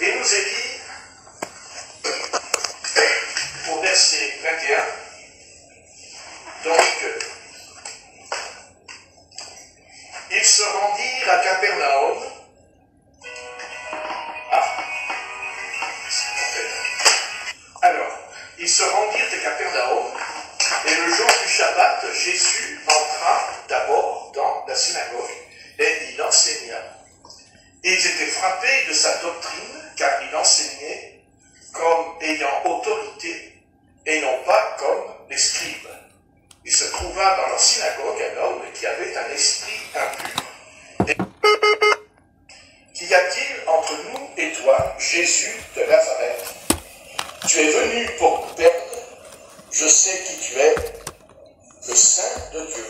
Et nous est dit, au verset 21, donc, ils se rendirent à Capernaum. Alors, ils se rendirent à Capernaum, et le jour du Shabbat, Jésus entra d'abord dans la synagogue, et il enseigna. Et ils étaient frappés de sa doctrine, car il enseignait comme ayant autorité, et non pas comme les scribes. Il se trouva dans leur synagogue un homme qui avait un esprit impur. Et qu'y a-t-il entre nous et toi, Jésus de Nazareth? Tu es venu pour nous perdre. Je sais qui tu es, le Saint de Dieu.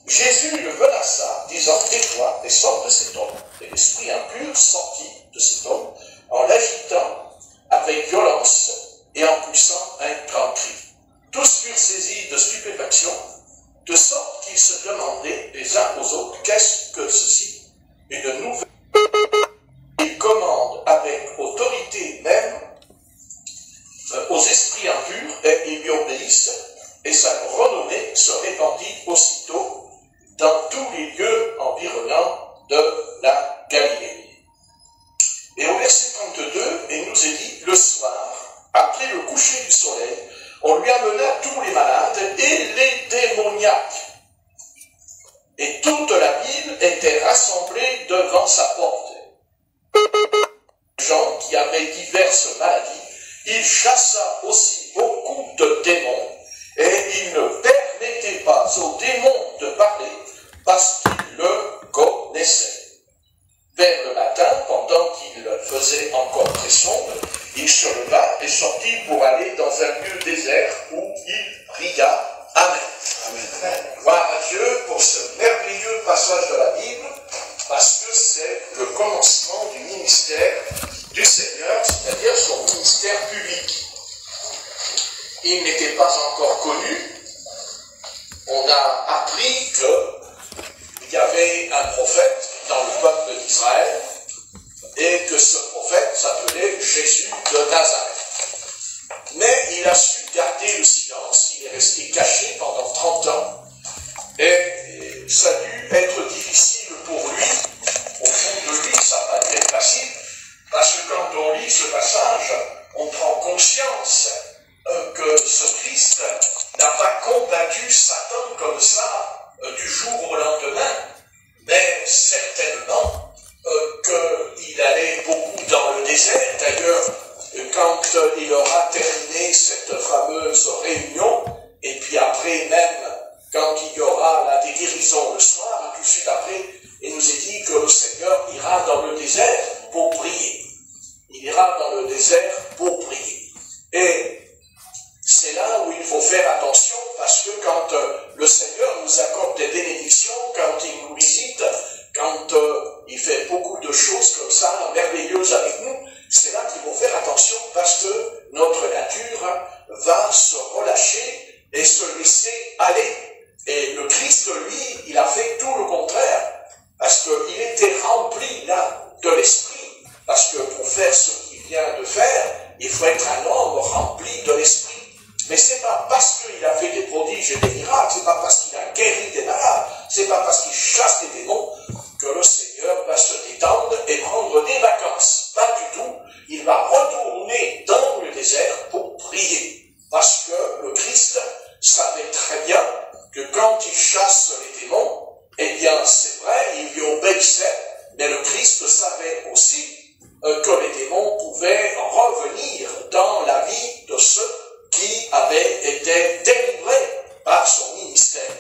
Jésus le menaça, disant, tais-toi et sors de cet homme. Et l'esprit impur sortit de cet homme en l'agitant avec violence et en poussant un grand cri. Tous furent saisis de stupéfaction, de sorte qu'ils se demandaient les uns aux autres, qu'est-ce que ceci? Une nouvelle. Il commande avec autorité même aux esprits impurs, et ils lui obéissent, et sa renommée se répandit aussitôt dans tous les lieux environnants de la Galilée. Et au verset 32, il nous est dit, le soir, après le coucher du soleil, on lui amena tous les malades et les démoniaques. Et toute la ville était rassemblée devant sa porte. Les gens qui avaient diverses maladies, il chassa aussi beaucoup de démons, et il ne permettait pas aux démons de parler, parce qu'ils le connaissaient. Vers le matin, pendant qu'il faisait encore très sombre, il se leva et sortit pour aller dans un lieu désert où il pria. Amen. Amen. Gloire à Dieu pour ce merveilleux passage de la Bible, parce que c'est le commencement du ministère du Seigneur, c'est-à-dire son ministère public. Il n'était pas encore connu. On a appris qu'il y avait un prophète dans le peuple d'Israël et que ce prophète s'appelait Jésus de Nazareth. Mais il a su garder le silence, il est resté caché pendant 30 ans et ça a dû être difficile pour lui. Au fond de lui, ça n'a pas été facile, parce que quand on lit ce passage, on prend conscience que ce Christ n'a pas combattu Satan comme ça du jour au lendemain, mais certainement qu'il allait beaucoup dans le désert. D'ailleurs, quand il aura terminé cette fameuse réunion, et puis après même, quand il y aura la guérison le soir, tout de suite après, il nous est dit que le Seigneur ira dans le désert pour prier. Il ira dans le désert pour prier. Et c'est là où il faut faire attention, parce que quand le Seigneur nous accorde des bénédictions, quand il nous visite, quand il fait beaucoup de choses comme ça, merveilleuses avec nous, c'est là qu'il faut faire attention, parce que notre nature va se relâcher et se laisser aller. Et le Christ, lui, il a fait tout le contraire, parce qu'il était rempli là de l'Esprit, parce que pour faire ce qu'il vient de faire, il faut être un homme rempli de l'Esprit. Mais c'est pas parce qu'il a fait des prodiges et des miracles, c'est pas parce qu'il a guéri des malades, c'est pas parce qu'il chasse des démons que le Seigneur va se détendre et prendre des vacances. Pas du tout. Il va retourner dans le désert pour prier. Parce que le Christ savait très bien que quand il chasse les démons, eh bien c'est vrai, il lui obéissait, mais le Christ savait aussi que les démons pouvaient revenir dans la vie de ceux qui avaient été délivrés par son ministère.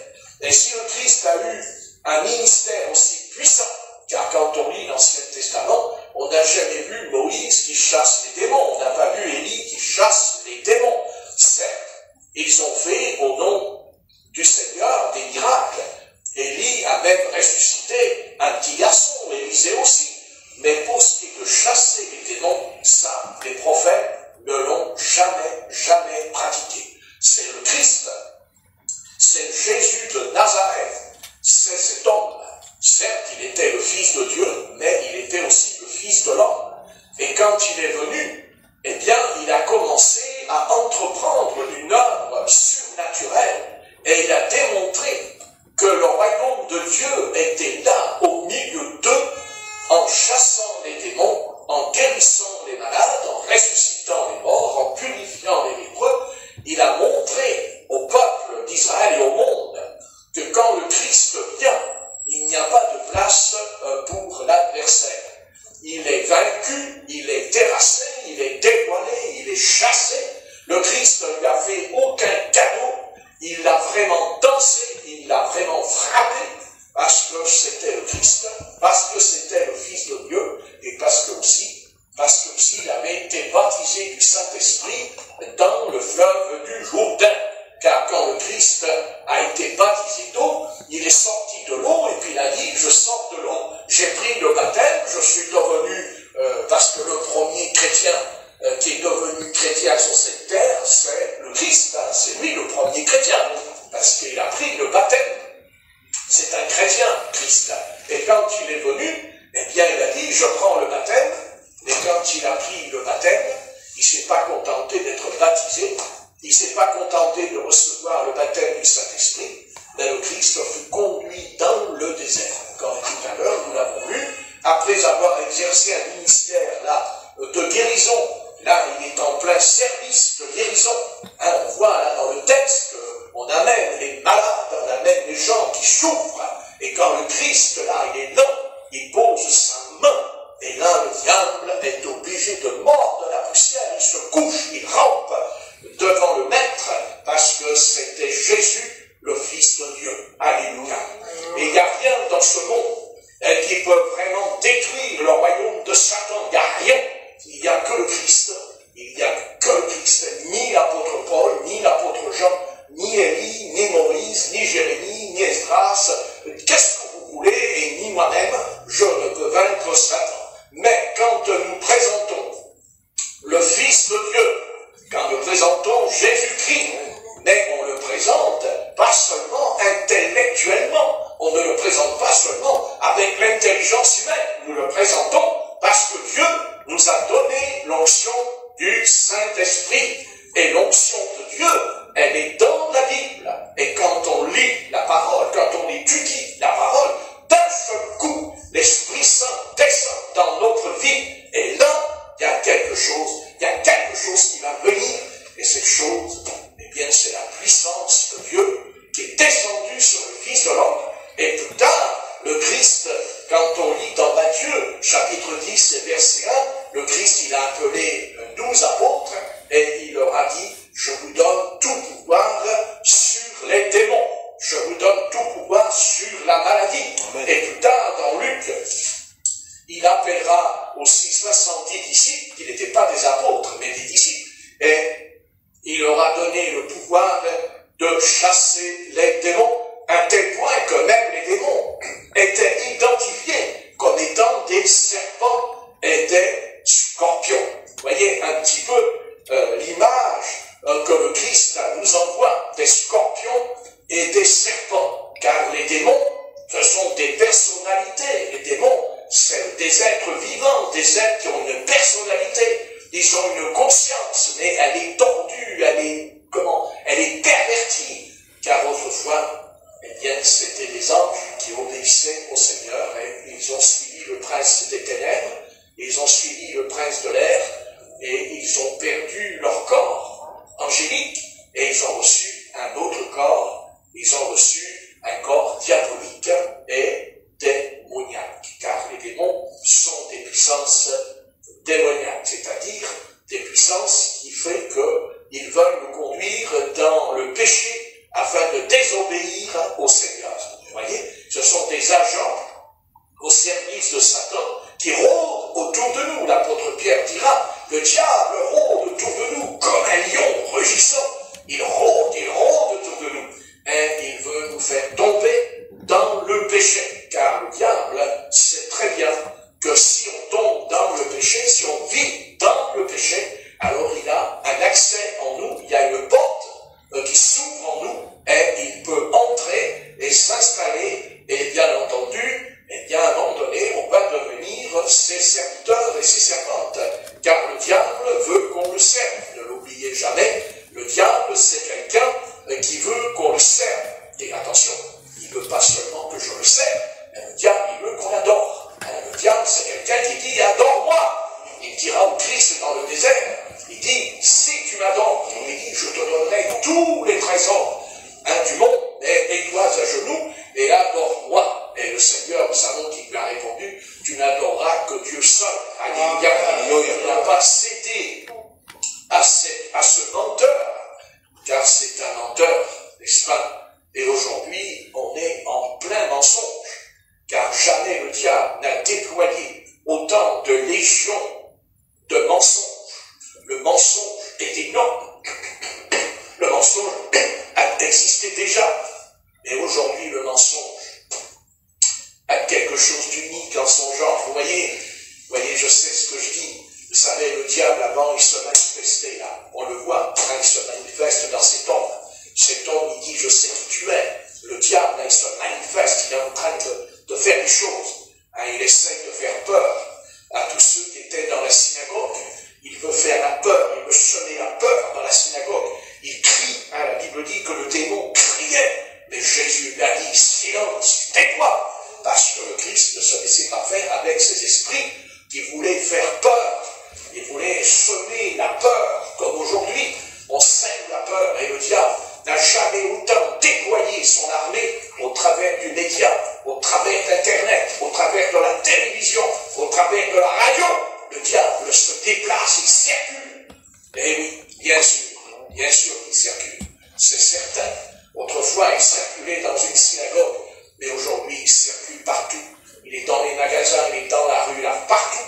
Et si le Christ a eu un ministère aussi puissant, car quand on lit l'Ancien Testament, on n'a jamais vu Moïse qui chasse les démons, on n'a pas vu Élie qui chasse les démons. Certes, ils ont fait au nom du Seigneur des miracles. Élie a même ressuscité un petit garçon, Élisée aussi. Mais pour ce qui est de chasser les démons, ça, les prophètes ne l'ont jamais pratiqué. C'est le Christ, c'est Jésus de Nazareth, c'est cet homme. Certes, il était le Fils de Dieu, mais il était aussi le Fils de l'homme. Et quand il est venu, eh bien, il a commencé à entreprendre une œuvre surnaturelle et il a démontré que le royaume de Dieu était là, au milieu d'eux, en chassant les démons, en guérissant les malades, en ressuscitant les morts, en purifiant les lépreux. Il a montré au peuple d'Israël et au monde que quand le Christ vient, il n'y a pas de place pour l'adversaire. Il est vaincu, il est terrassé, il est dévoilé, il est chassé. Le Christ ne lui a fait aucun cadeau. Il l'a vraiment dansé, il l'a vraiment frappé, parce que c'était le Christ, parce que c'était le Fils de Dieu, et parce que aussi il avait été baptisé du Saint-Esprit dans le fleuve du Jourdain. Car quand le Christ a été baptisé d'eau, il est sorti de l'eau et puis il a dit, je sors de l'eau, j'ai pris le baptême, je suis devenu, parce que le premier chrétien qui est devenu chrétien sur cette terre, c'est le Christ, hein, c'est lui le premier chrétien, parce qu'il a pris le baptême. C'est un chrétien, Christ. Et quand il est venu, eh bien il a dit, je prends le baptême, et quand il a pris le baptême, il ne s'est pas contenté d'être baptisé, il ne s'est pas contenté de recevoir le baptême du Saint-Esprit, mais le Christ fut conduit dans le désert. Comme tout à l'heure, nous l'avons vu, après avoir exercé un ministère là, de guérison, là il est en plein service de guérison. Hein, on voit là dans le texte qu'on amène les malades, on amène les gens qui souffrent, et quand le Christ là il est là, il pose sa main, et là le diable est obligé de mordre la poussière, il se couche, il rampe devant le Maître, parce que c'était Jésus, le Fils de Dieu. Alléluia. Et il n'y a rien dans ce monde qui peut vraiment détruire le royaume de Satan. Il n'y a rien. Il n'y a que le Christ. Il n'y a que le Christ. Ni l'apôtre Paul, ni l'apôtre Jean, ni Élie, ni Moïse, ni Jérémie, ni Esdras. Qu'est-ce que vous voulez? Et ni moi-même, je ne peux vaincre Satan. Mais quand nous présentons le Fils de Dieu, quand nous présentons Jésus-Christ, mais on le présente pas seulement intellectuellement, on ne le présente pas seulement avec l'intelligence humaine, nous le présentons parce que Dieu nous a donné l'onction du Saint-Esprit. Et l'onction de Dieu, elle est dans la Bible. Et quand on lit la parole, quand on étudie la parole, d'un seul coup, l'Esprit Saint descend dans notre vie. Et là, il y a quelque chose qui va venir. Et cette chose, eh bien, c'est la puissance de Dieu qui est descendue sur le Fils de l'homme. Et plus tard, le Christ, quand on lit dans Matthieu, chapitre 10 et verset 1, le Christ, il a appelé 12 apôtres et il leur a dit, je vous donne tout pouvoir sur les démons. Je vous donne tout pouvoir sur la maladie. Amen. Et plus tard, dans Luc, il appellera aussi 70 disciples, qui n'étaient pas des apôtres, mais des disciples. Et il leur a donné le pouvoir de chasser les démons, à tel point que même les démons étaient identifiés comme étant des serpents et des scorpions. Vous voyez un petit peu l'image que le Christ nous envoie, des scorpions et des serpents. Car les démons, ce sont des personnalités. Les démons, c'est des êtres vivants, des êtres qui ont une personnalité. Ils ont une conscience, mais elle est tordue, elle est pervertie. Car autrefois, eh bien, c'était des anges qui obéissaient au Seigneur et ils ont suivi le prince des ténèbres, ils ont suivi le prince de l'air et ils ont perdu leur corps angélique et ils ont reçu un autre corps, ils ont reçu un corps diabolique et démoniaque. Car les démons sont des puissances démoniaques, c'est-à-dire des puissances qui font qu'ils veulent nous conduire dans le péché afin de désobéir au Seigneur. Vous voyez, ce sont des agents au service de Satan qui rôdent autour de nous. L'apôtre Pierre dira, le diable rôde autour de nous comme un lion rugissant. Il rôde autour de nous. Et il veut nous faire tomber dans le péché. Car le diable sait très bien que si on tombe dans le péché, si on vit dans le péché, alors il a un accès en nous, il y a une porte qui s'ouvre en nous, et il peut entrer et s'installer, et bien entendu, et bien à un moment donné, on va devenir ses serviteurs et ses servantes. présent du monde, mais mets-toi à genoux et adore-moi. Et le Seigneur, nous savons qu'il lui a répondu, tu n'adoreras que Dieu seul. Alléluia. Il n'a pas cédé à ce menteur, car c'est un menteur, n'est-ce pas? Et aujourd'hui, on est en plein mensonge, car jamais le diable n'a déployé autant de légions de mensonges. Le mensonge est énorme. Le mensonge a existé déjà, mais aujourd'hui, le mensonge a quelque chose d'unique en son genre. Vous voyez, je sais ce que je dis. Vous savez, le diable, avant, il se manifestait là. On le voit, hein, il se manifeste dans cet homme. Cet homme, il dit, je sais qui tu es. Le diable, là, il se manifeste, il est en train de faire des choses. Hein, il essaye de faire peur à tous ceux qui étaient dans la synagogue. Il veut faire la peur, il veut semer la peur dans la synagogue. Il crie, hein, la Bible dit que le démon criait. Mais Jésus lui a dit, silence, tais-toi. Parce que le Christ ne se laissait pas faire avec ses esprits qui voulaient faire peur. Il voulait semer la peur, comme aujourd'hui, on sème la peur, et le diable n'a jamais autant déployé son armée au travers du média, au travers d'Internet, au travers de la télévision, au travers de la radio. Le diable se déplace, il circule. Et oui, bien sûr qu'il circule, c'est certain. Autrefois, il circulait dans une synagogue, mais aujourd'hui, il circule partout. Il est dans les magasins, il est dans la rue, là, partout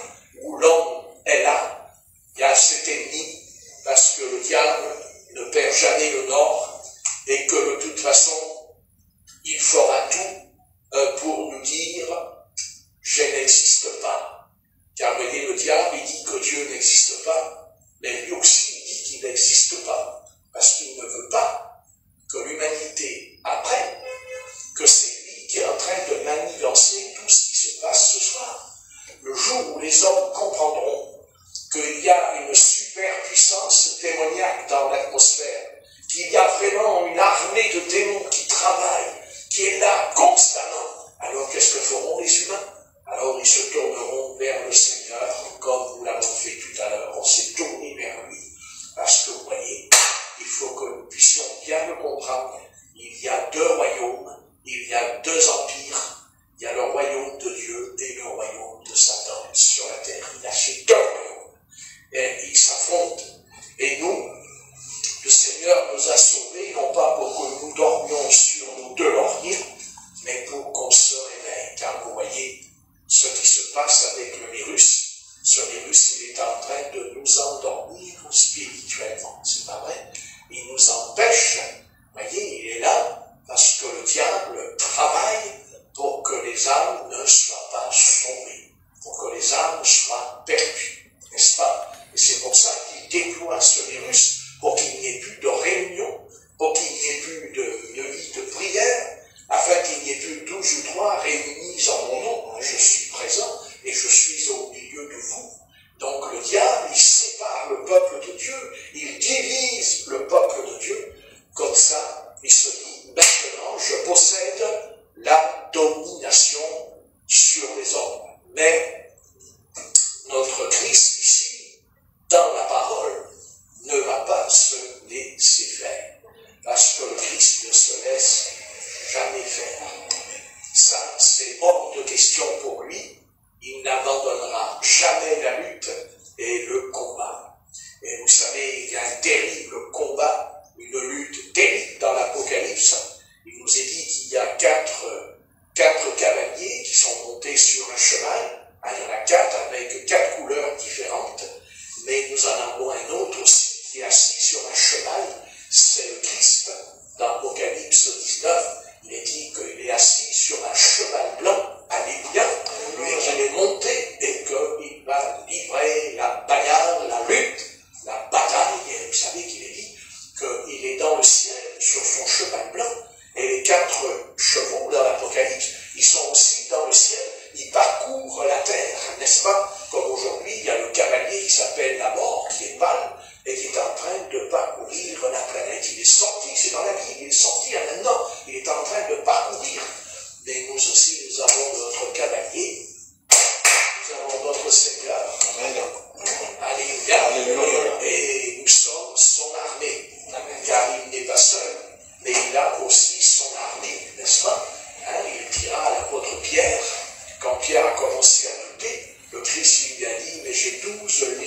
où l'homme est là. Il y a cet ennemi, parce que le diable ne perd jamais le nord, et que de toute façon, il fera tout pour nous dire « je n'existe pas ». Car vous voyez, le diable, il dit que Dieu n'existe pas, mais lui aussi, il dit qu'il n'existe pas, parce qu'il ne veut pas que l'humanité apprenne que c'est lui qui est en train de manigancer tout ce qui se passe ce soir. Le jour où les hommes comprendront qu'il y a une superpuissance démoniaque dans l'atmosphère, qu'il y a vraiment une armée de démons qui travaille, qui est là constamment, alors qu'est-ce que feront les humains? Alors ils se tourneront vers le Seigneur, comme nous l'avons fait tout à l'heure. On s'est tourné vers lui, parce que vous voyez, il faut que nous puissions bien le comprendre. Il y a deux royaumes, il y a deux empires. Il y a le royaume de Dieu et le royaume de Satan sur la terre. Il y a ces deux royaumes. Et ils s'affrontent. Et nous, le Seigneur nous a sauvés, non pas pour que nous dormions sur nos deux lauriers, mais pour qu'on se réveille. Car vous voyez ce qui se passe avec le virus. Ce virus, il est en train de nous endormir spirituellement. C'est pas vrai? Il nous empêche. Vous voyez, il est là parce que le diable travaille pour que les âmes ne soient pas sauvées, pour que les âmes soient perdues, n'est-ce pas? Et c'est pour ça qu'il déploie ce virus, pour qu'il n'y ait plus de réunion, pour qu'il n'y ait plus de vie de prière, afin qu'il n'y ait plus 12 ou 3 réunis en mon nom. Je suis présent et je suis au milieu de vous. Donc le diable, il sépare le peuple de Dieu, il divise le peuple de Dieu. Comme ça, il se dit, maintenant je possède la domination sur les hommes. Mais notre Christ ici, dans la parole, ne va pas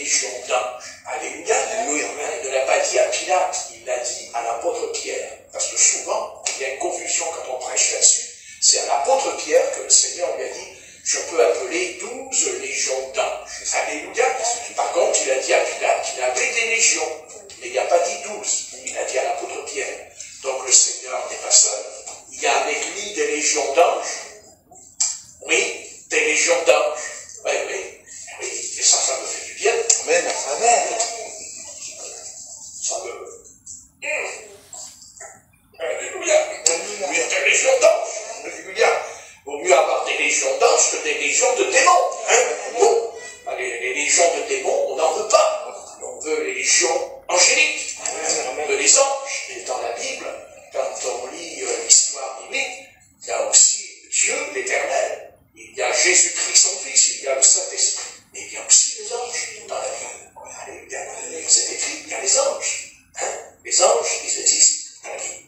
légions d'anges. Alléluia. Il ne l'a pas dit à Pilate, il l'a dit à l'apôtre Pierre. Parce que souvent, il y a une confusion quand on prêche là-dessus. C'est à l'apôtre Pierre que le Seigneur lui a dit, je peux appeler 12 légions d'anges. Alléluia. Par contre, il a dit à Pilate qu'il avait des légions. Mais il n'a pas dit 12. Il a dit à l'apôtre Pierre. Donc le Seigneur n'est pas seul. Il y a avec lui des légions d'anges. Oui, des légions d'anges. Oui, oui. Oui, et ça me fait du bien. Amen. Amen. Ça me... Alléluia. Il y a des légions d'anges. Alléluia. Vaut mieux avoir des légions d'anges que des légions de démons. Hein? Bon, les légions de démons, on n'en veut pas. On veut les légions angéliques. On veut les anges. Et dans la Bible, quand on lit l'histoire biblique, il y a aussi Dieu l'Éternel. Il y a Jésus-Christ son Fils, il y a le Saint-Esprit. Mais il y a aussi les anges dans la Bible. C'est écrit, il y a les anges. Hein? Les anges, ils existent dans la Bible.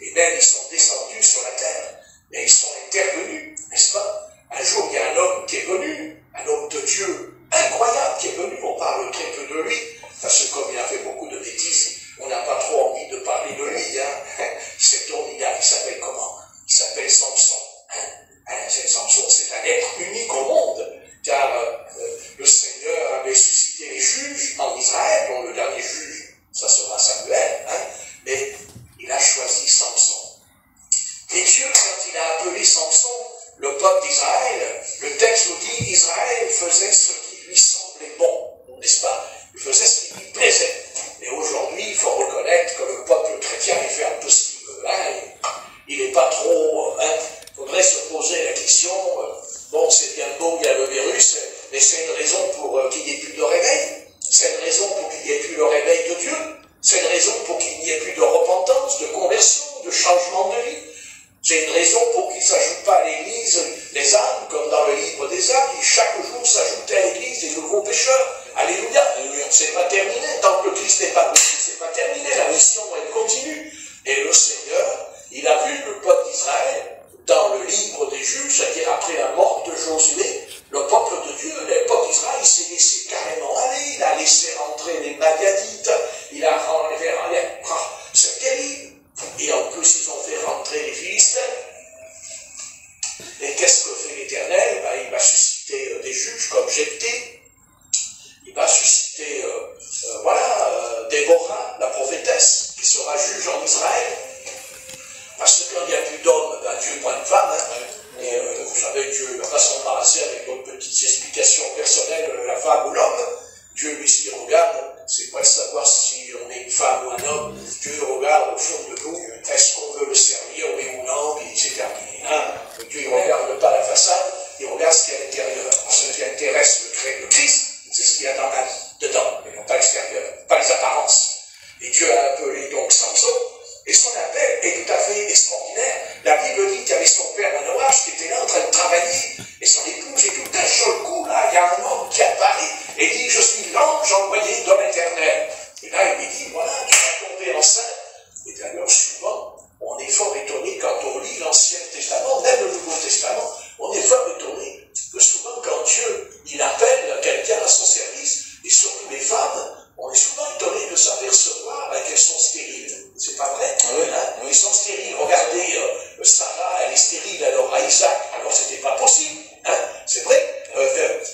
Et même, ils sont descendus sur la terre. Mais ils sont intervenus, n'est-ce pas? Un jour, il y a un homme qui est venu, un homme de Dieu incroyable qui est venu. On parle très peu de lui, parce que comme il a fait beaucoup de bêtises, on n'a pas trop envie de parler de lui. Hein? Cet homme, il s'appelle comment? Il s'appelle Samson. Samson, c'est un être unique au monde, car le Seigneur avait suscité les juges en Israël, dont le dernier juge, ça sera Samuel, hein? Mais il a choisi Samson. Et Dieu, quand il a appelé Samson, le peuple d'Israël, le texte nous dit, Israël faisait ce qui lui semblait bon, n'est-ce pas? Il faisait ce qui lui plaisait. Et aujourd'hui, il faut reconnaître que le peuple chrétien, il fait un peu ce qu'il veut. Hein? Il n'est pas trop... Il faudrait se poser la question, bon, c'est bien beau, il y a le virus, mais c'est une raison pour qu'il n'y ait plus de réveil. C'est une raison pour qu'il n'y ait plus le réveil de Dieu. C'est une raison pour qu'il n'y ait plus de repentance, de conversion, de changement de vie. C'est une raison pour qu'il ne s'ajoute pas à l'Église les âmes, comme dans le livre des âmes, qui chaque jour s'ajoutent à l'Église des nouveaux pécheurs. Alléluia. C'est pas terminé. Tant que le Christ n'est pas venu, c'est pas terminé. La mission, elle continue. Et le Seigneur, il a vu le peuple d'Israël dans le livre des juges, c'est-à-dire après la mort de Josué, le peuple de Dieu, le peuple d'Israël, il s'est laissé carrément aller. Il a laissé rentrer les Madianites. Il a enlevé... C'est terrible. Et en plus, ils ont fait rentrer les Philistins. Et qu'est-ce que fait l'Éternel? Il va susciter des juges comme Jephthé. Il va susciter, Déborah, la prophétesse, qui sera juge en Israël. Parce que quand il n'y a plus d'hommes, Dieu prend une femme. Hein. Et vous savez, Dieu ne va pas s'embarrasser avec d'autres petites explications personnelles, la femme ou l'homme. Dieu, lui, ce qu'il regarde, c'est pas de savoir si on est une femme ou un homme. Dieu regarde au fond de nous, est-ce qu'on veut le servir, oui ou non, puis c'est terminé. Hein? Dieu ne regarde pas la façade, il regarde ce qu'il y a à l'intérieur. Ce qui intéresse le Christ, c'est ce qu'il y a dans la vie, dedans, et non pas l'extérieur, pas les apparences. Et Dieu a appelé donc Samson, et son appel est tout à fait extraordinaire. La Bible dit qu'il y avait son père Manoach qui était là en train de travailler, et son épouse, et tout d'un seul coup, là, il y a un homme qui apparaît et dit, je suis l'ange envoyé de l'Éternel. Et là, il lui dit, voilà, tu vas tomber enceinte. Et d'ailleurs, souvent, on est fort étonné quand on lit l'Ancien Testament, même le Nouveau Testament, on est fort étonné que souvent, quand Dieu, il appelle quelqu'un à son service, et surtout les femmes, on est souvent étonné de s'apercevoir qu'elles sont stériles. C'est pas vrai? Hein? Ils sont stériles. Regardez, Sarah, elle est stérile, elle aura Isaac. Alors, c'était pas possible. Hein? C'est vrai.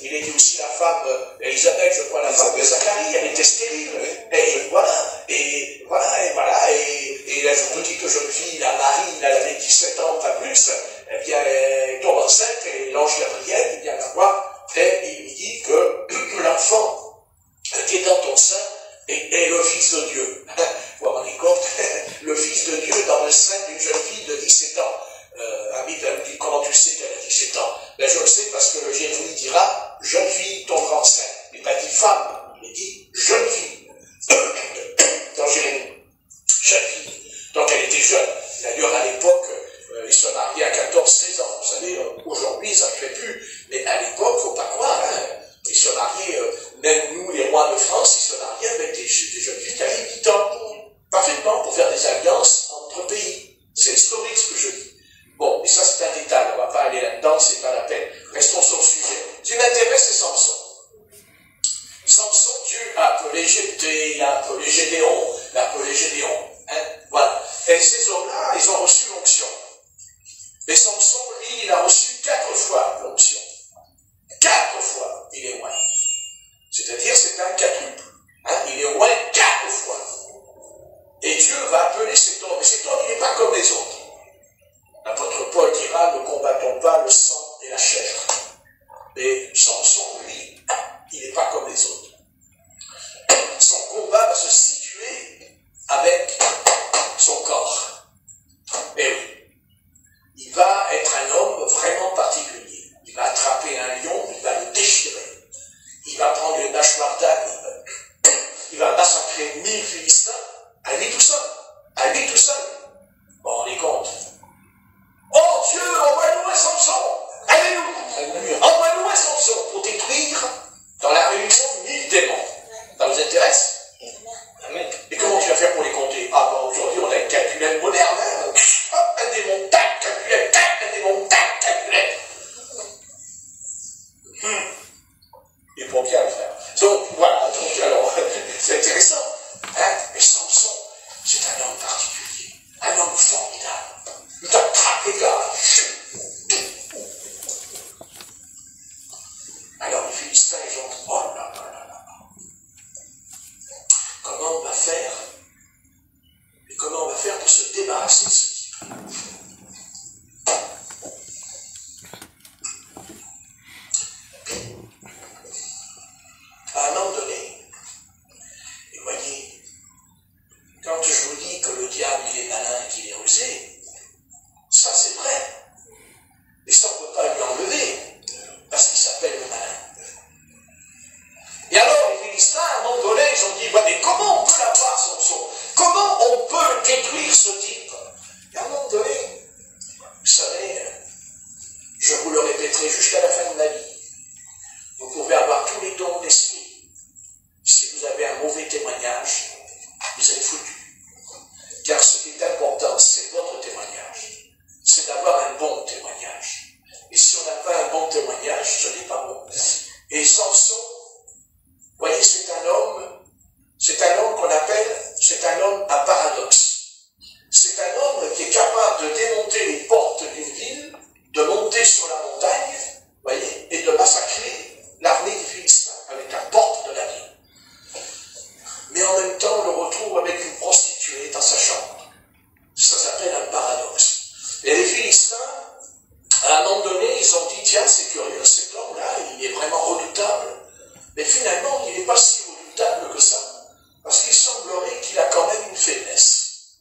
Il est dit aussi la femme, Élisabeth, je crois, la femme de Zacharie, elle était stérile. Et voilà. Et la petite jeune fille, la Marie, elle avait 17 ans, pas plus. Eh bien, elle tombe enceinte et l'ange Gabriel, il vient la voir et il lui dit que l'enfant qui est dans ton sein est le Fils de Dieu. Vous vous rendez compte? Le Fils de Dieu dans le sein d'une jeune fille de 17 ans. Ami, elle me dit, comment tu sais qu'elle a 17 ans? Ben, je le sais parce que le Jérémie dira, jeune fille, ton grand sein. Il n'a pas dit femme, il dit jeune fille. Dans Jérémie. Jeune fille. Donc elle était jeune. D'ailleurs, à l'époque, ils se mariaient à 14-16 ans. Vous savez, aujourd'hui, ça ne fait plus. Mais à l'époque, faut pas croire, hein. Ils se mariaient, même nous, les rois de France, ils se mariaient avec des jeunes filles qui avaient 8 ans. Parfaitement, pour faire des alliances entre pays. C'est historique ce que je dis. Bon, mais ça c'est un détail, on ne va pas aller là-dedans, c'est pas la peine. Restons sur le sujet. Ce qui m'intéresse, c'est Samson. Samson, Dieu a appelé Jephthé, il a appelé Gédéon, hein, voilà. Et ces hommes-là, ils ont reçu l'onction. Mais Samson, lui, il a reçu 4 fois l'onction. 4 fois, il est loin. C'est-à-dire, c'est un quadruple. Hein, il est loin 4 fois. Et Dieu va appeler cet homme. Et cet homme, il n'est pas comme les autres. L'apôtre Paul dira, ne combattons pas le sang et la chair. Mais Samson, lui, il n'est pas comme les autres. Son combat va se situer avec son corps. Et oui, il va être un homme vraiment particulier. Il va attraper un lion, il va le déchirer. Il va prendre une mâchoire d'âne, il va massacrer 1000 Philistins, à lui tout seul. À lui tout seul. Bon, on est compte. Oh Dieu, envoie-nous un Samson. Alléluia. Envoie-nous un Samson pour détruire dans la réunion 1000 démons. Ça vous intéresse? Amen. Et comment tu vas faire pour les compter? Ah ben aujourd'hui on a une calculette moderne. Hein. Hop, un démon, tac, calculette, tac, un démon, tac, calculette. Il faut bien le faire. Donc voilà, alors, c'est intéressant. Hein? Mais Samson, c'est un homme particulier, un homme formidable. Il t'attrape les gars. Alors les Philistins, ils ont dit, oh là là là là. Comment on va faire? Et comment on va faire pour se débarrasser de ce type? À un moment donné, et voyez, quand je vous dis que le diable il est malin et qu'il est rusé, ça c'est vrai. Et ça on ne peut pas lui enlever, parce qu'il s'appelle le malin. Et alors les Philistins, à un moment donné, ils ont dit, ouais, mais comment on peut l'avoir, Samson? Comment on peut détruire ce type? Et à un moment donné, vous savez, je vous le répéterai jusqu'à la fin de ma vie, vous pouvez avoir tous les dons de l'esprit. Si vous avez un mauvais témoignage, vous êtes foutus. Car ce qui est important, c'est votre témoignage. C'est d'avoir un bon témoignage. Et si on n'a pas un bon témoignage, ce n'est pas bon. Et Samson, vous voyez, c'est un homme qu'on appelle, c'est un homme à paradoxe. C'est un homme qui est capable de démonter les portes d'une ville, de monter sur la montagne, vous voyez, et de massacrer l'armée des Philistins avec la porte de la ville. Mais en même temps, on le retrouve avec une prostituée dans sa chambre. Ça s'appelle un paradoxe. Et les Philistins, à un moment donné, ils ont dit, tiens, c'est curieux, cet homme-là, il est vraiment redoutable. Mais finalement, il n'est pas si redoutable que ça. Parce qu'il semblerait qu'il a quand même une faiblesse.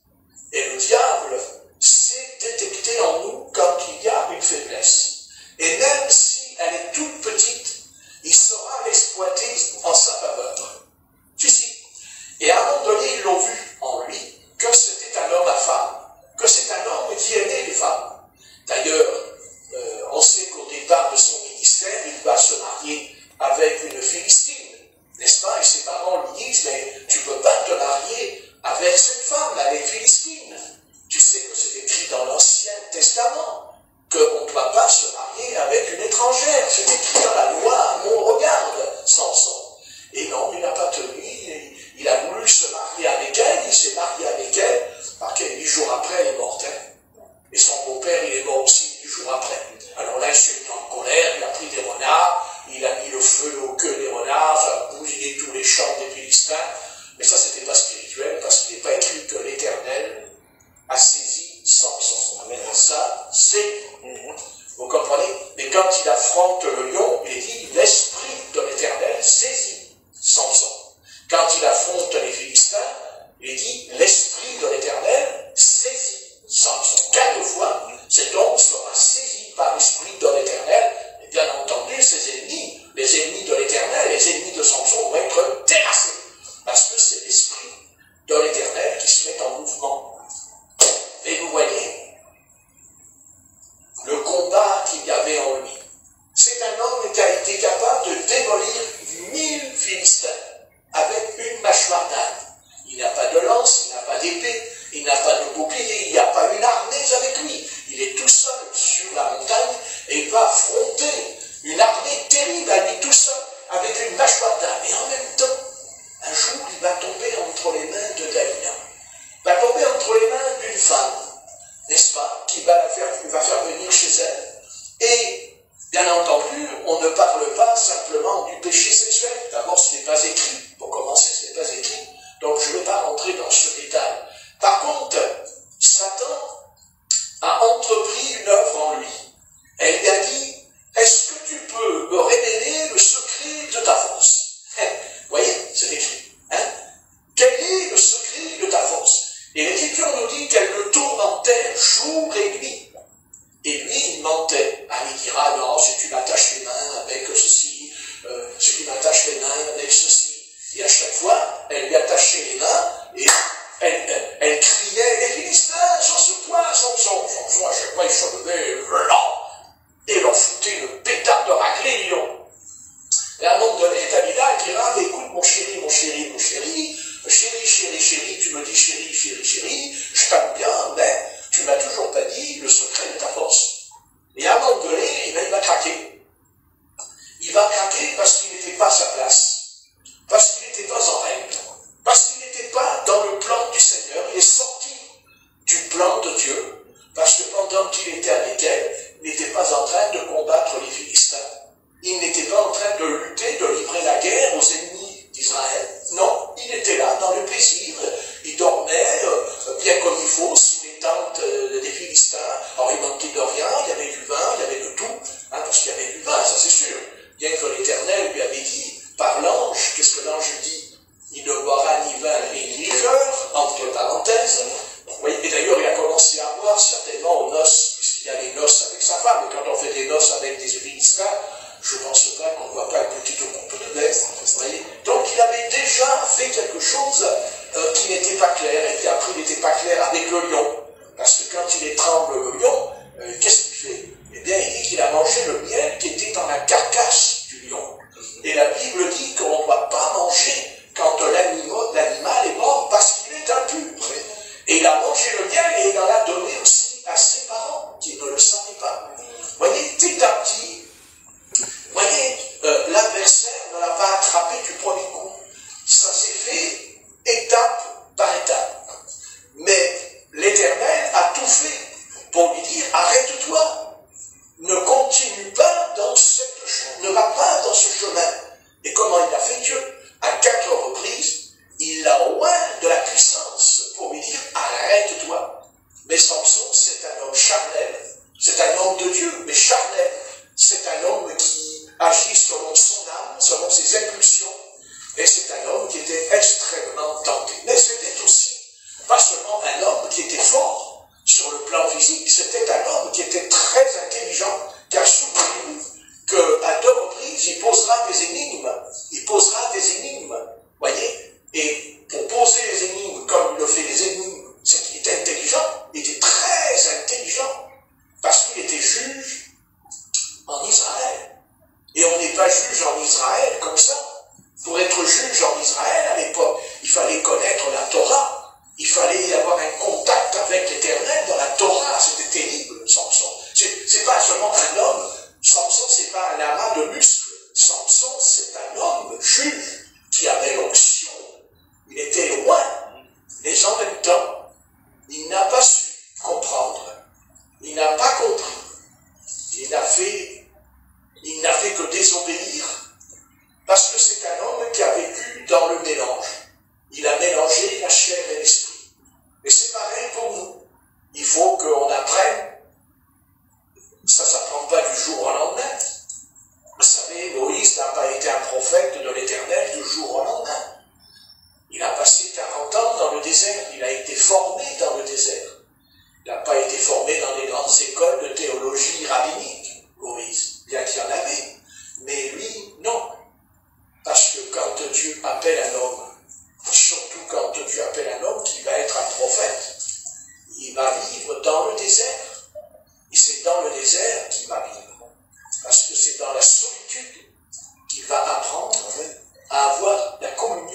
Et le diable sait détecter en nous quand il y a une faiblesse. Et même si elle est toute petite, il saura l'exploiter en sa faveur. Si. Et à un moment donné, ils l'ont vu en lui que c'était un homme à femme, que c'est un homme qui aimait les femmes. D'ailleurs, on sait qu'au départ de son ministère, il va se marier avec une Philistine, n'est-ce pas? Et ses parents lui disent, mais tu ne peux pas te marier avec cette femme, elle est Philistine. Tu sais que c'est écrit dans l'Ancien Testament qu'on ne doit pas se marier avec une étrangère. C'est écrit dans la loi, on regarde Samson. Et non, il n'a pas tenu, il a voulu se marier avec elle, il s'est marié avec elle, parce que 8 jours après, elle est morte. Et son beau-père, il est mort aussi 8 jours après. Alors là, il s'est mis en colère, il a pris des renards, il a mis le feu au queue des renards, ça a bousillé tous les champs des Philistins. Mais ça, c'était pas spirituel, parce qu'il n'est pas écrit que l'Éternel a saisi Samson. Amen. Ça, c'est... Vous comprenez? Mais quand il affronte le lion, il dit, l'Esprit de l'Éternel saisit Samson. Quand il affronte les Philistins, il dit, l'Esprit de l'Éternel saisit Samson. 4 fois, cet homme sera saisi par l'Esprit de l'Éternel. Et bien entendu, ses ennemis, les ennemis de l'Éternel, les ennemis de Samson vont être terrassés. Parce que c'est l'Esprit de l'Éternel qui se met en mouvement. Et vous voyez, le combat qu'il y avait en lui. C'est un homme qui a été capable de démolir 1000 Philistins avec une mâchoire d'âne. Il n'a pas de lance, il n'a va tomber entre les mains de Dalila, va tomber entre les mains d'une femme, n'est-ce pas, qui va faire venir chez elle. Et, bien entendu, on ne parle pas simplement du péché sexuel. D'abord, ce n'est pas écrit. Pour commencer, ce n'est pas écrit. Donc, je ne vais pas rentrer dans ce détail. Par contre, Satan a entrepris une œuvre en lui. Elle lui a dit, est-ce que tu peux me révéler le secret de ta force? Vous voyez, c'est écrit. Hein? Quel est le secret de ta force? Et l'Écriture nous dit qu'elle le tourmentait jour et nuit. Et lui, il mentait. Ah, il dira, non, si tu m'attaches les mains avec ceci, si tu m'attaches les mains avec ceci. Et à chaque fois, elle lui attachait les mains, et elle criait, les Philistins sont sous toi, Samson. Samson, à chaque fois, il se levait, et leur foutait une pétard de raclée, dis donc. Et à un moment donné, Dalila dira, mais écoute, mon chéri, chéri, tu me dis chéri, je t'aime bien, mais tu ne m'as toujours pas dit le secret de ta force. Et à un moment donné, il va craquer. Il va craquer parce qu'il n'était pas à sa place, parce qu'il n'était pas en règle, parce qu'il n'était pas dans le plan du Seigneur. Il est sorti du plan de Dieu, parce que pendant qu'il était avec elle, il n'était pas en train de combattre les Philistins. Il n'était pas en train de lutter, de livrer la guerre aux ennemis d'Israël. Non, il était là, dans le plaisir. Il dormait bien comme il faut, sous les tentes des Philistins. Alors il manquait de rien, il y avait du vin, il y avait de tout. Hein, parce qu'il y avait du vin, ça c'est sûr. Bien que l'Éternel lui avait dit, par l'ange, qu'est-ce que l'ange dit? Il ne boira ni vin ni liqueur, entre parenthèses. Oui, et d'ailleurs, il a commencé à boire certainement aux noces, puisqu'il y a les noces avec sa femme. Et quand on fait des noces avec des Philistins, je ne pense pas qu'on ne voit pas une petite coupe de lait. Donc il avait déjà fait quelque chose qui n'était pas clair, et puis après il n'était pas clair avec le lion. Parce que quand il étrangle le lion, qu'est-ce qu'il fait? Eh bien, il dit qu'il a mangé le miel qui était dans la carcasse du lion. Et la Bible dit qu'on ne doit pas manger quand l'animal est mort parce qu'il est impur. Et il a mangé le miel et il en a donné aussi à ses parents qui ne le savaient pas. Vous voyez, petit à petit, l'adversaire ne l'a pas attrapé du premier coup. Ça s'est fait étape par étape. Mais l'Éternel a tout fait pour lui dire, arrête-toi, ne continue pas dans ne va pas dans ce chemin. Et comment il a fait Dieu? À 4 reprises, il l'a oint de la puissance pour lui dire, arrête-toi. Mais Samson, c'est un homme charnel, c'est un homme de Dieu, mais charnel. C'est un homme qui agit selon son âme, selon ses impulsions, et c'est un homme qui était extrêmement tenté. Mais c'était aussi pas seulement un homme qui était fort sur le plan physique, c'était un homme qui était très intelligent, car souvenez-vous qu'à 2 reprises, il posera des énigmes, voyez, et pour poser les énigmes comme il le fait les énigmes, c'est qu'il était intelligent, il était très intelligent, parce qu'il était juge en Israël. Et on n'est pas juge en Israël comme ça. Pour être juge en Israël, à l'époque, il fallait connaître la Torah. Il fallait avoir un contact avec l'Éternel dans la Torah. C'était terrible, Samson. C'est pas seulement un homme. Samson, c'est pas un amas de muscles. Samson, c'est un homme juge qui avait l'onction. Il était loin. Mais en même temps, il n'a pas su comprendre. Il n'a pas compris. Il n'a fait que désobéir, parce que c'est un homme qui a vécu dans le mélange. Il a mélangé la chair et l'esprit. Et c'est pareil pour nous. Il faut qu'on apprenne. Ça ne s'apprend pas du jour au lendemain. Vous savez, Moïse n'a pas été un prophète de l'Éternel du jour au lendemain. Il a passé 40 ans dans le désert. Il a été formé dans le désert. Il n'a pas été formé dans les grandes écoles de théologie rabbinique, Moïse, bien qu'il y en avait. Mais lui, non. Parce que quand Dieu appelle un homme, surtout quand Dieu appelle un homme qui va être un prophète, il va vivre dans le désert. Et c'est dans le désert qu'il va vivre. Parce que c'est dans la solitude qu'il va apprendre à avoir la communion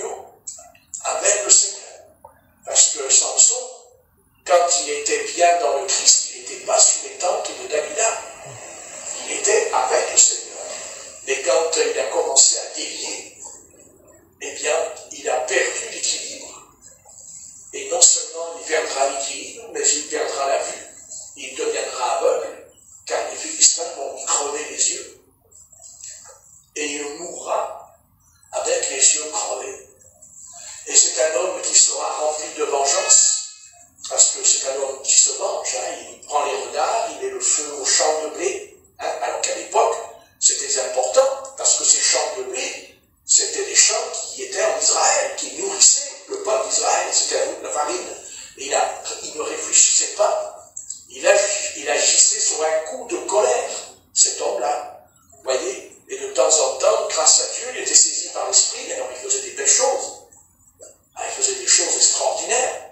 c'est un homme qui sera rempli de vengeance, parce que c'est un homme qui se venge, hein, il prend les renards, il met le feu aux champs de blé, hein, alors qu'à l'époque, c'était important, parce que ces champs de blé, c'était des champs qui étaient en Israël, qui nourrissaient le peuple d'Israël, c'était la farine. Et il ne réfléchissait pas, il agissait sur un coup de colère, cet homme-là, vous voyez. Et de temps en temps, grâce à Dieu, il était saisi par l'Esprit, alors il faisait des belles choses. Il faisait des choses extraordinaires.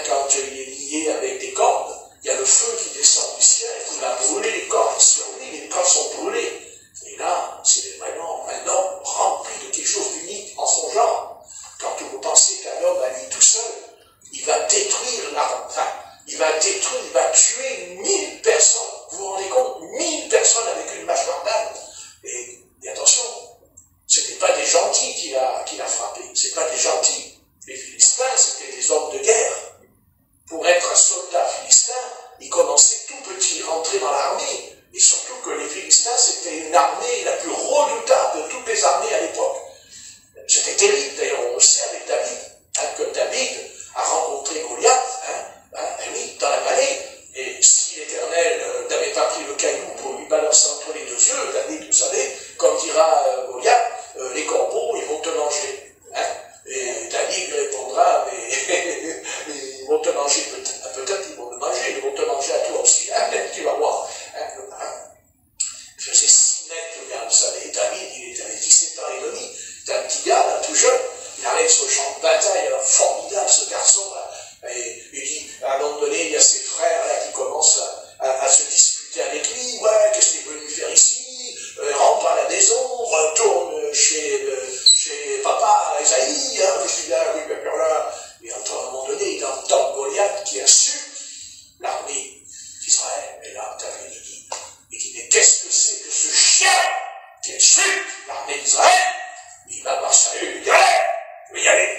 Quand il est lié avec des cordes, il y a le feu qui descend du ciel, qui va brûler les cordes sur lui, les cordes sont brûlées. Et là, c'est vraiment un homme rempli de quelque chose d'unique en son genre. Quand vous pensez qu'un homme, à lui tout seul, il va détruire il va tuer 1000 personnes. Vous vous rendez compte? 1000 personnes avec une mâchoire d'âne. Et attention, ce n'était pas des gentils qu'il a frappés, ce n'étaient pas des gentils. Les Philistins, c'était des hommes de guerre. Pour être un soldat philistin, il commençait tout petit, rentrer dans l'armée. Et surtout que les Philistins, c'était une armée la plus redoutable de toutes les armées à l'époque. C'était terrible, d'ailleurs, on le sait avec David, que David a rencontré Goliath, oui, dans la vallée. Et si l'Éternel n'avait pas pris le caillou pour lui balancer entre les deux yeux, David, vous savez, comme dira Goliath, les corbeaux, ils vont te manger. Et David lui répondra, mais ils vont te manger, peut-être ils vont me manger, ils vont te manger à toi aussi, tu vas voir. Il faisait 6 mètres, vous savez, David, il avait 17 ans et demi, c'était un petit gars, là, tout jeune, il arrive sur le champ de bataille, alors, formidable ce garçon-là, et il dit, à un moment donné, il y a ses frères là qui commencent à se disputer avec lui, ouais, qu'est-ce que tu es venu faire ici, rentre à la maison, retourne chez papa Esaïe, je dis là, oui, bien là, et à un moment donné, il entend Goliath qui insulte l'armée d'Israël, et là, David il dit, mais qu'est-ce que c'est que ce chien qui insulte l'armée d'Israël? Il va voir Saül, il dit, allez, je vais y aller.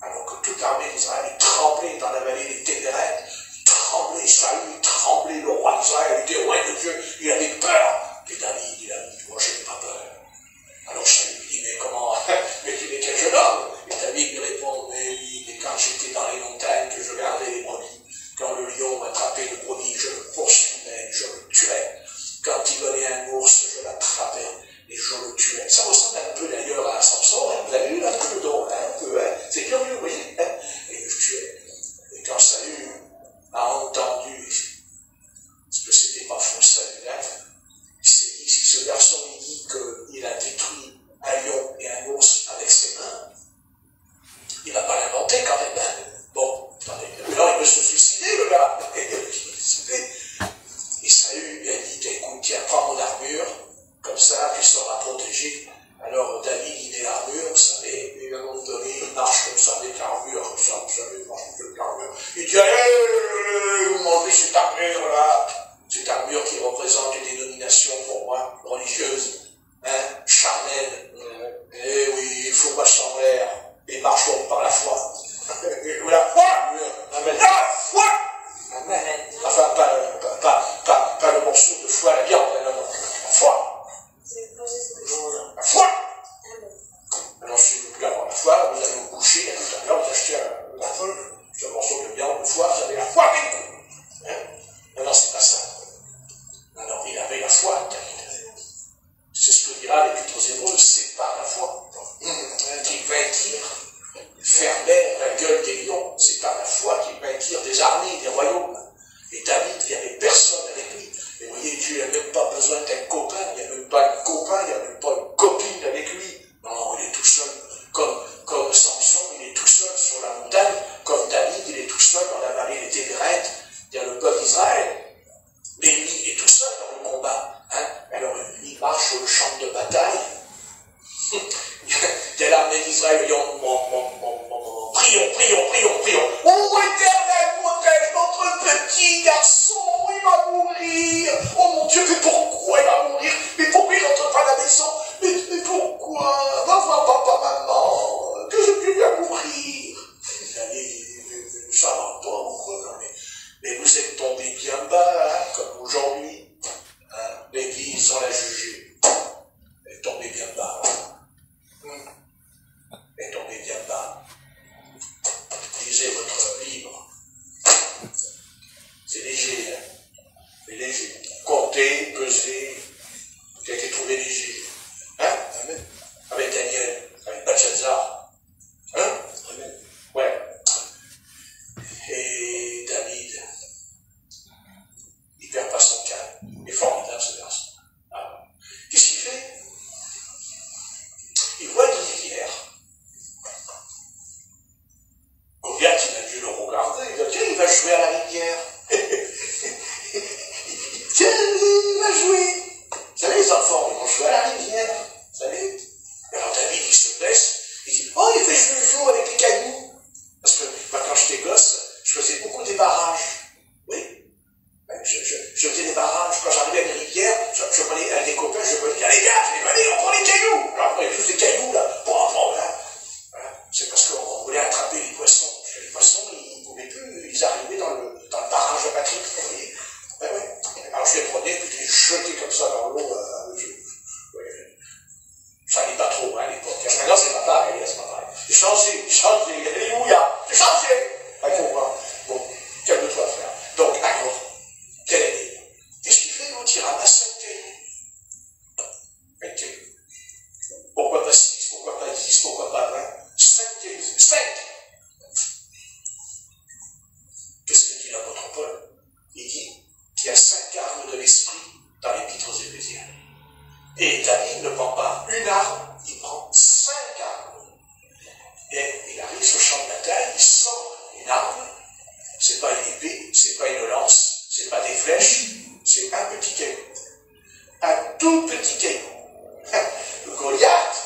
Alors que toute l'armée d'Israël tremblait dans la vallée des Témérettes, tremblait Saül, tremblait le roi d'Israël, il était roi de Dieu, il avait peur. Et David, il a dit, moi je n'ai pas peur. Alors Saül lui dit, mais comment, mais tu es quel jeune homme? Et David lui répond, mais oui, mais quand j'étais dans les montagnes, que je gardais les brebis, quand le lion m'attrapait le brebis, je le poursuivais, je le tuais. Quand il venait un ours, je l'attrapais et je le tuais. Ça ressemble un peu d'ailleurs à Samson, vous avez vu un peu le dos, un peu, c'est curieux, vous voyez, et je tuais. Et quand Saül a entendu, parce que c'était pas faux Saül, le jour avec les cailloux. Parce que moi, quand j'étais gosse, je faisais beaucoup des barrages. Oui. Je faisais des barrages. Quand j'arrivais à une rivière, je prenais avec des copains, je me disais, allez, viens, allez, on prend les cailloux. Alors, on prenait tous des cailloux, là, pour en prendre, là. Voilà. C'est parce qu'on voulait attraper les poissons. Les poissons, ils ne pouvaient plus, ils arrivaient dans le barrage de Patrick, vous voyez. Ben ouais. Alors, je les prenais, puis je les jetais comme ça dans l'eau. Ça n'allait pas trop, hein, à l'époque. Maintenant, c'est pas pareil, c'est pas pareil. J'ai changé, alléluia, j'ai changé. D'accord, bon, calme-toi, frère. Donc, alors, quelle année? Qu'est-ce qu'il fait, l'autre? Il ramasse 5 cailloux. 5 cailloux. Pourquoi pas 6, pourquoi pas 10, pourquoi pas 20? 5 cailloux. 5! Qu'est-ce que dit l'apôtre Paul? Il dit qu'il y a 5 armes de l'esprit dans l'épître aux Éphésiens. Et David ne prend pas une arme, il prend 5 armes. Et il arrive sur le champ de bataille, il sort une arme. C'est pas une épée, c'est pas une lance, c'est pas des flèches, c'est un petit caillou. Un tout petit caillou. Goliath,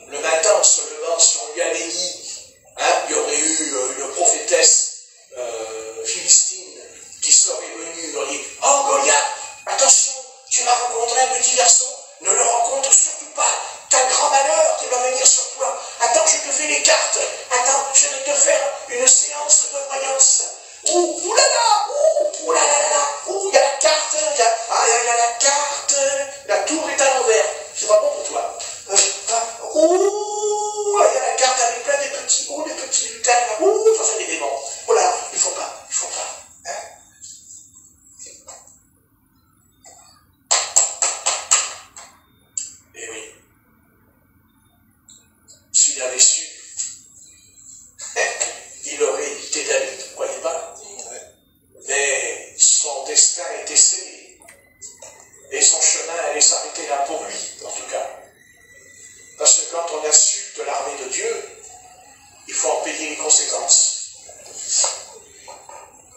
le matin en se levant, si on lui avait dit, hein, il y aurait eu une prophétesse philistine qui serait venue, il aurait dit, oh Goliath, attention, tu vas rencontrer un petit garçon. Ne le rencontre surtout pas. T'as un grand malheur qui va venir sur toi. Attends, je te fais les cartes. Attends, je vais te faire une séance de voyance. Ouh là là, ouh là là là là, ouh, il y a la carte, il y a la carte. La tour est à l'envers. C'est pas bon pour toi. Ouh, il y a la carte avec plein des petits lutins. Ouh, ça c'est des démons. Oh là, il faut pas. Hein? Eh oui. S'il avait su, il aurait évité David, vous ne croyez pas? Mais son destin était scellé. Et son chemin allait s'arrêter là pour lui, en tout cas. Parce que quand on insulte l'armée de Dieu, il faut en payer les conséquences.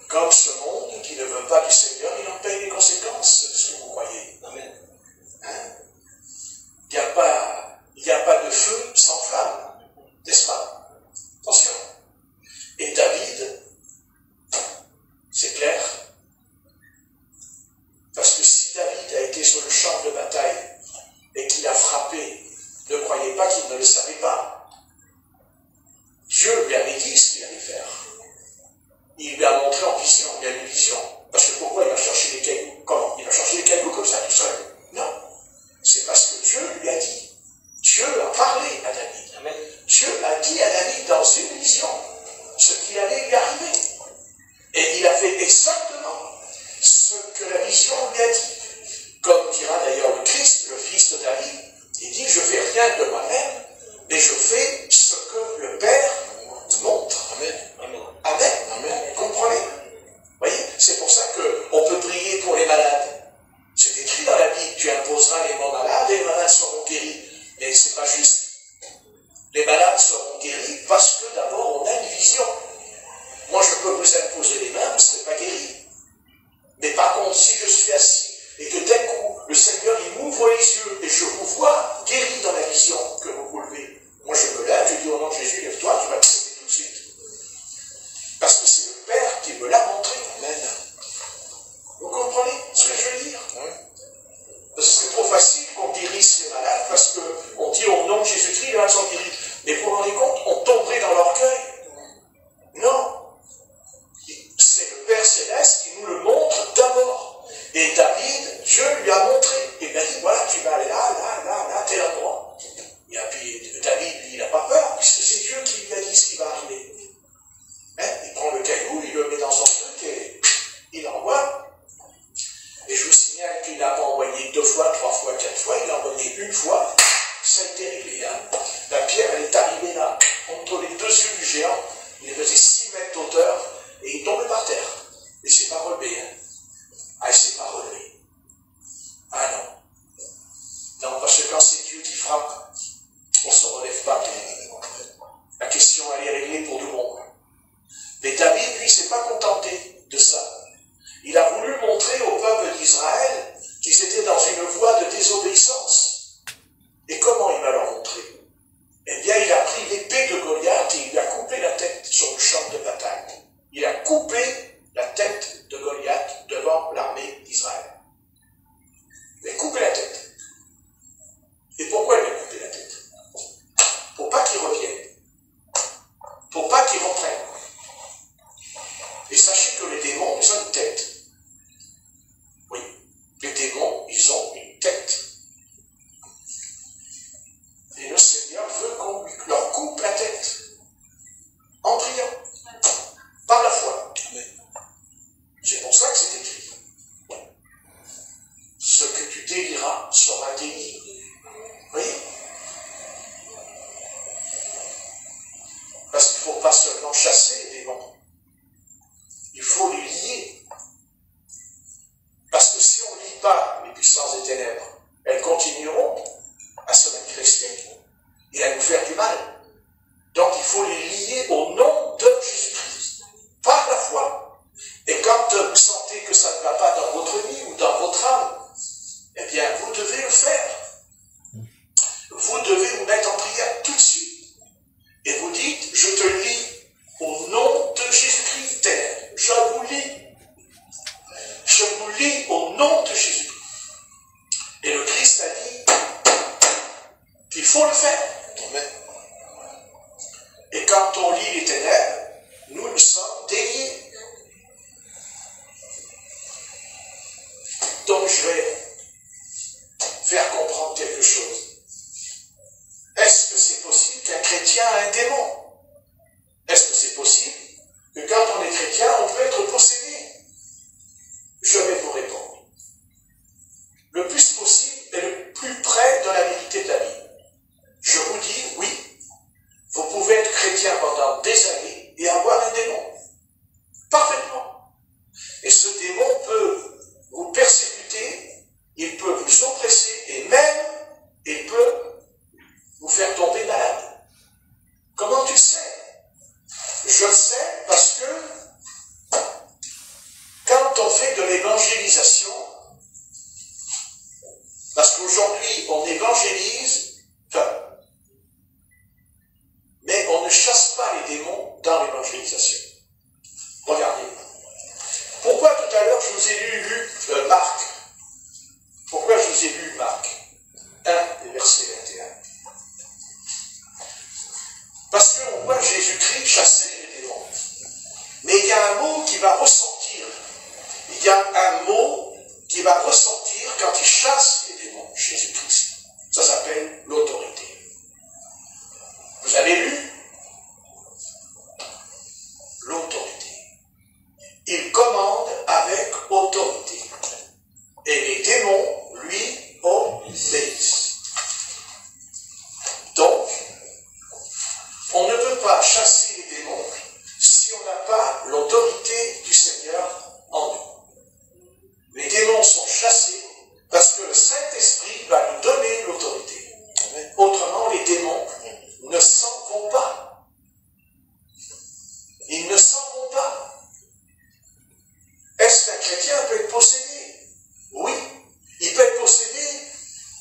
Comme ce monde qui ne veut pas du Seigneur, il en paye les conséquences. Est-ce que vous croyez? Amen. Hein? Il n'y a pas de feu sans flamme, n'est-ce pas? Attention. Et David, c'est clair, parce que si David a été sur le champ de bataille et qu'il a frappé, ne croyez pas qu'il ne le savait pas. Dieu lui avait dit ce qu'il allait faire. Il lui a montré en vision, il y a une vision. Parce que pourquoi il va chercher les cailloux? Comment? Il va chercher les cailloux comme ça, tout seul? Non. C'est parce que Dieu lui a dit. Dieu a parlé à David. Amen. Dieu a dit à David dans une vision ce qui allait lui arriver. Et il a fait exactement ce que la vision lui a dit. Comme dira d'ailleurs le Christ, le fils de David, il dit, je ne fais rien de moi-même, mais je fais ce que le Père montre. Amen. Amen. Amen. Amen. Comprenez? Vous voyez, c'est pour ça qu'on peut prier pour les malades. C'est écrit dans la Bible, tu imposeras les mains malades et les malades seront guéris. Mais ce n'est pas juste. Les malades seront guéris parce que d'abord on a une vision. Moi je peux vous imposer les mains, mais ce n'est pas guéri. Mais par contre, si je suis assis et que d'un coup, le Seigneur il m'ouvre les yeux et je vous vois guéri dans la vision que vous vous levez, moi je me lève, je dis au nom de Jésus, lève-toi, tu vas te sauver tout de suite. Parce que c'est le Père qui me l'a montré. Amen. Vous comprenez ce que je veux dire? Parce que c'est trop facile qu'on guérisse les malades parce qu'on dit au nom de Jésus-Christ, les malades sont guéris. Mais vous vous rendez compte, on tomberait dans l'orgueil. Non. C'est le Père Céleste qui nous le montre d'abord. Et David, Dieu lui a montré. Il lui a dit, voilà, tu vas aller là, tel endroit. Et puis David, lui, il n'a pas peur, puisque c'est Dieu qui lui a dit ce qui va arriver. Hein? Il prend le caillou, il le met dans son truc et il envoie. Et je vous signale qu'il n'a pas envoyé 2 fois, 3 fois, 4 fois, il a envoyé une fois, ça a été réglé. Hein? La pierre, elle est arrivée là, entre les 2 yeux du géant, il faisait 6 mètres d'auteur, et il tombait par terre. Et il ne s'est pas relevé. Hein? Ah, il ne s'est pas relevé. Ah non. Non, parce que quand c'est Dieu qui frappe, on ne se relève pas. La question, elle est réglée pour tout le monde. Mais David, lui, ne s'est pas contenté de ça. Il a voulu montrer au peuple d'Israël qu'ils étaient dans une voie de désobéissance. Et comment il va leur montrer? Eh bien, il a pris l'épée de Goliath et pas seulement chasser les démons, il faut les lier. Parce que si on ne lie pas les puissances des ténèbres, elles continueront à se manifester et à nous faire du mal. Donc il faut les lier au nom de Jésus-Christ, par la foi. Et quand vous sentez que ça ne va pas dans votre vie ou dans votre âme, eh bien vous devez le faire. Vous devez vous mettre en prière tout de suite. Et vous dites, je te lie au nom de Jésus-Christ, Terre. Je vous lie. Je vous lie au nom de Jésus-Christ. Et le Christ a dit qu'il faut le faire. Amen. Et quand on lit les ténèbres, nous sommes déliés. Donc je vais faire comprendre quelque chose. Est-ce que c'est possible qu'un chrétien a un démon? Est-ce que c'est possible que quand on est chrétien, on peut être possédé? Je vais vous répondre. Le plus possible est le plus près de la vérité de la Bible. Je vous dis, oui, vous pouvez être chrétien pendant des années et avoir un démon. Parfaitement. Et ce démon peut vous persécuter, il peut vous oppresser et même il peut vous faire tomber malade. Comment tu sais? Je le sais parce que quand on fait de l'évangélisation, parce qu'aujourd'hui on évangélise, mais on ne chasse pas les démons dans l'évangélisation. Regardez. Pourquoi tout à l'heure je vous ai lu Marc? Pourquoi je vous ai lu Marc 1, verset 21? Parce qu'on voit Jésus-Christ chasser les démons. Mais il y a un mot qui va ressortir. Il y a un mot qui va ressortir quand il chasse les démons, Jésus-Christ. Ça s'appelle l'autorité. Vous avez lu? L'autorité. Il commande avec autorité. Et les démons, lui, obéissent. Donc, on ne peut pas chasser les démons si on n'a pas l'autorité du Seigneur en nous. Les démons sont chassés parce que le Saint-Esprit va nous donner l'autorité. Autrement, les démons ne s'en vont pas. Ils ne s'en vont pas. Est-ce qu'un chrétien peut être possédé? Oui. Il peut être possédé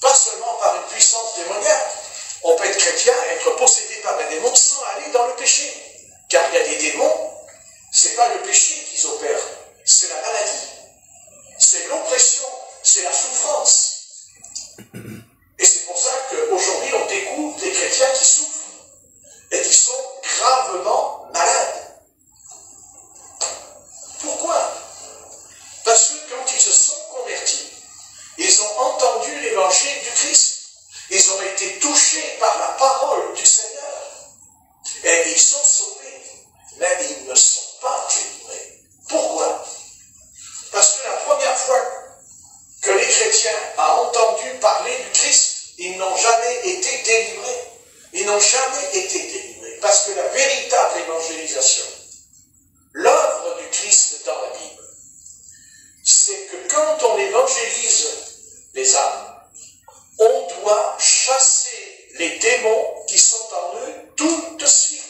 pas seulement par une puissance démoniaque. On peut être chrétien, être possédé par un démon sans aller dans le péché. Car il y a des démons, c'est pas le péché qu'ils opèrent, c'est la maladie. C'est l'oppression, c'est la souffrance. Et c'est pour ça qu'aujourd'hui on découvre des chrétiens qui souffrent et qui sont gravement malades. Pourquoi? Parce que quand ils se sont convertis, ils ont entendu l'évangile du Christ. Ils ont été touchés par la parole du Seigneur. Et ils sont sauvés. Mais ils ne sont pas délivrés. Pourquoi? Parce que la première fois que les chrétiens ont entendu parler du Christ, ils n'ont jamais été délivrés. Ils n'ont jamais été délivrés. Parce que la véritable évangélisation, l'œuvre du Christ dans la Bible, c'est que quand on évangélise les âmes, on doit chasser les démons qui sont en eux tout de suite.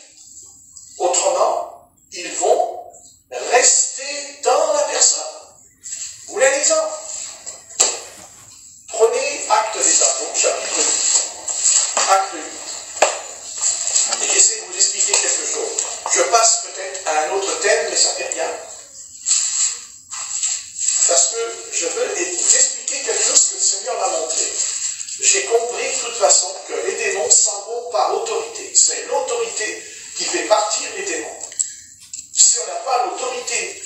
Autrement, ils vont rester dans la personne. Vous voulez un exemple? Prenez Actes des Apôtres, chapitre 8. Acte 8. Et j'essaie de vous expliquer quelque chose. Je passe peut-être à un autre thème, mais ça ne fait rien. Parce que je veux vous expliquer quelque chose que le Seigneur m'a montré. J'ai compris de toute façon que les démons s'en vont par autorité. C'est l'autorité qui fait partir les démons. Si on n'a pas l'autorité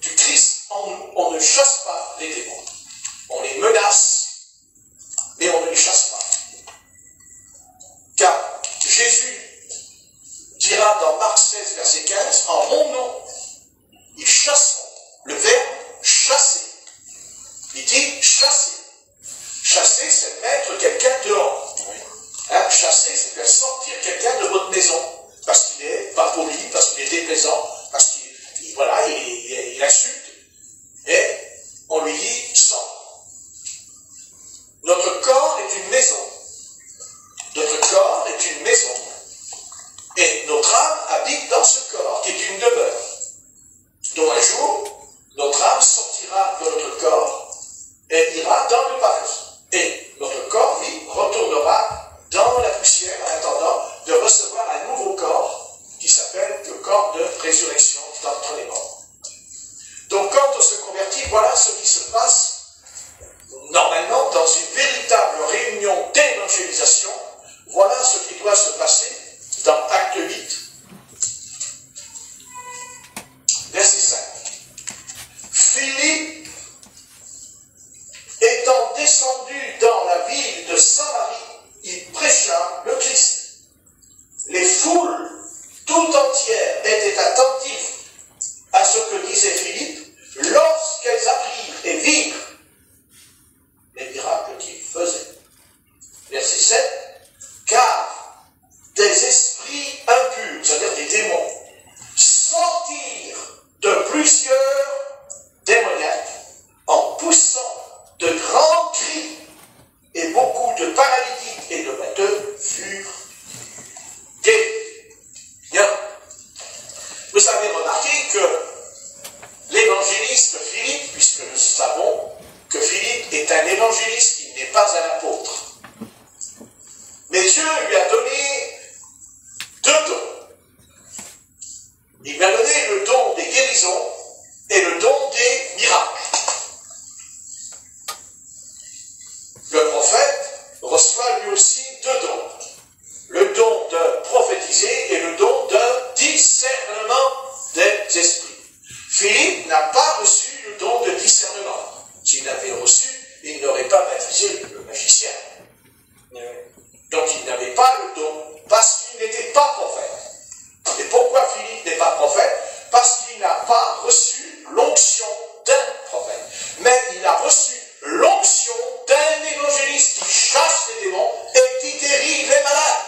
du Christ en nous, on ne chasse pas les démons. On les menace, mais on ne les chasse pas. Car Jésus dira dans Marc 16, verset 15, en mon nom, ils chasseront. Le verbe chasser. Il dit chasser. Chasser, c'est mettre quelqu'un dehors. Hein, chasser, c'est faire sortir quelqu'un de votre maison. Parce qu'il n'est pas poli, présent, parce qu'il voilà, il insulte, et on lui dit sors. Notre corps est une maison. Notre corps est une maison. Et notre âme habite dans ce corps qui est une demeure. Donc un jour, notre âme sortira de notre corps et ira dans le paradis. Et notre corps, lui, retournera dans la poussière en attendant de recevoir un nouveau corps qui s'appelle le corps de résurrection d'entre les morts. Donc quand on se convertit, voilà ce qui se passe normalement dans une véritable réunion d'évangélisation. Voilà ce qui doit se passer dans Acte 8, verset 5. Philippe, étant descendu dans la ville de Samarie, il prêcha le Christ. Les foules tout entières étaient attentives à ce que disait Philippe lorsqu'elles apprirent et virent les miracles qu'il faisait. Verset 7. Car des esprits impurs, c'est-à-dire des démons, sortirent de plusieurs démoniaques en poussant de grands cris, et beaucoup de paralytiques et de boiteux furent guéris. Bien. Vous avez remarqué que l'évangéliste Philippe, puisque nous savons que Philippe est un évangéliste, il n'est pas un apôtre. Mais Dieu lui a donné deux dons. Il lui a donné le don des guérisons et le don des miracles. Le prophète reçoit lui aussi deux dons. Le don de prophétiser et le don de discernement des esprits. Philippe n'a pas reçu le don de discernement. S'il l'avait reçu, il n'aurait pas baptisé le magicien. Donc il n'avait pas le don parce qu'il n'était pas prophète. Et pourquoi Philippe n'est pas prophète? Parce qu'il n'a pas reçu l'onction d'un prophète. Mais il a reçu l'onction d'un évangéliste qui chasse les démons et qui guérit les malades.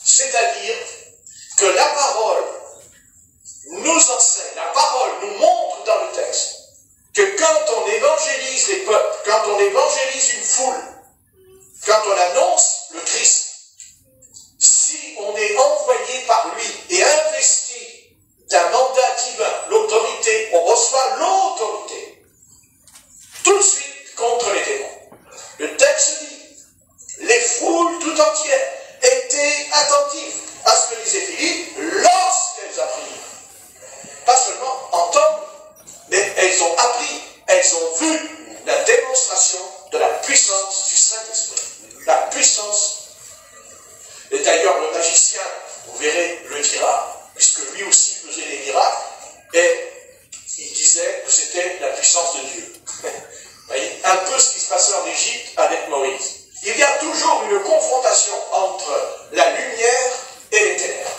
C'est-à-dire que la parole nous enseigne, la parole nous montre dans le texte que quand on évangélise les peuples, quand on évangélise une foule, quand on annonce le Christ, si on est envoyé par lui et investi d'un mandat divin, l'autorité, on reçoit l'autorité, tout de suite contre les démons. Le texte dit, les foules tout entières étaient attentives à ce que disait Philippe lorsqu'elles apprirent. Pas seulement entendre, mais elles ont appris, elles ont vu la démonstration de la puissance du Saint-Esprit. La puissance. Et d'ailleurs, le magicien, vous verrez, le dira, puisque lui aussi faisait des miracles, et il disait que c'était la puissance de Dieu. Vous voyez, un peu ce qui se passait en Égypte avec Moïse. Il y a toujours une confrontation entre la lumière et les ténèbres.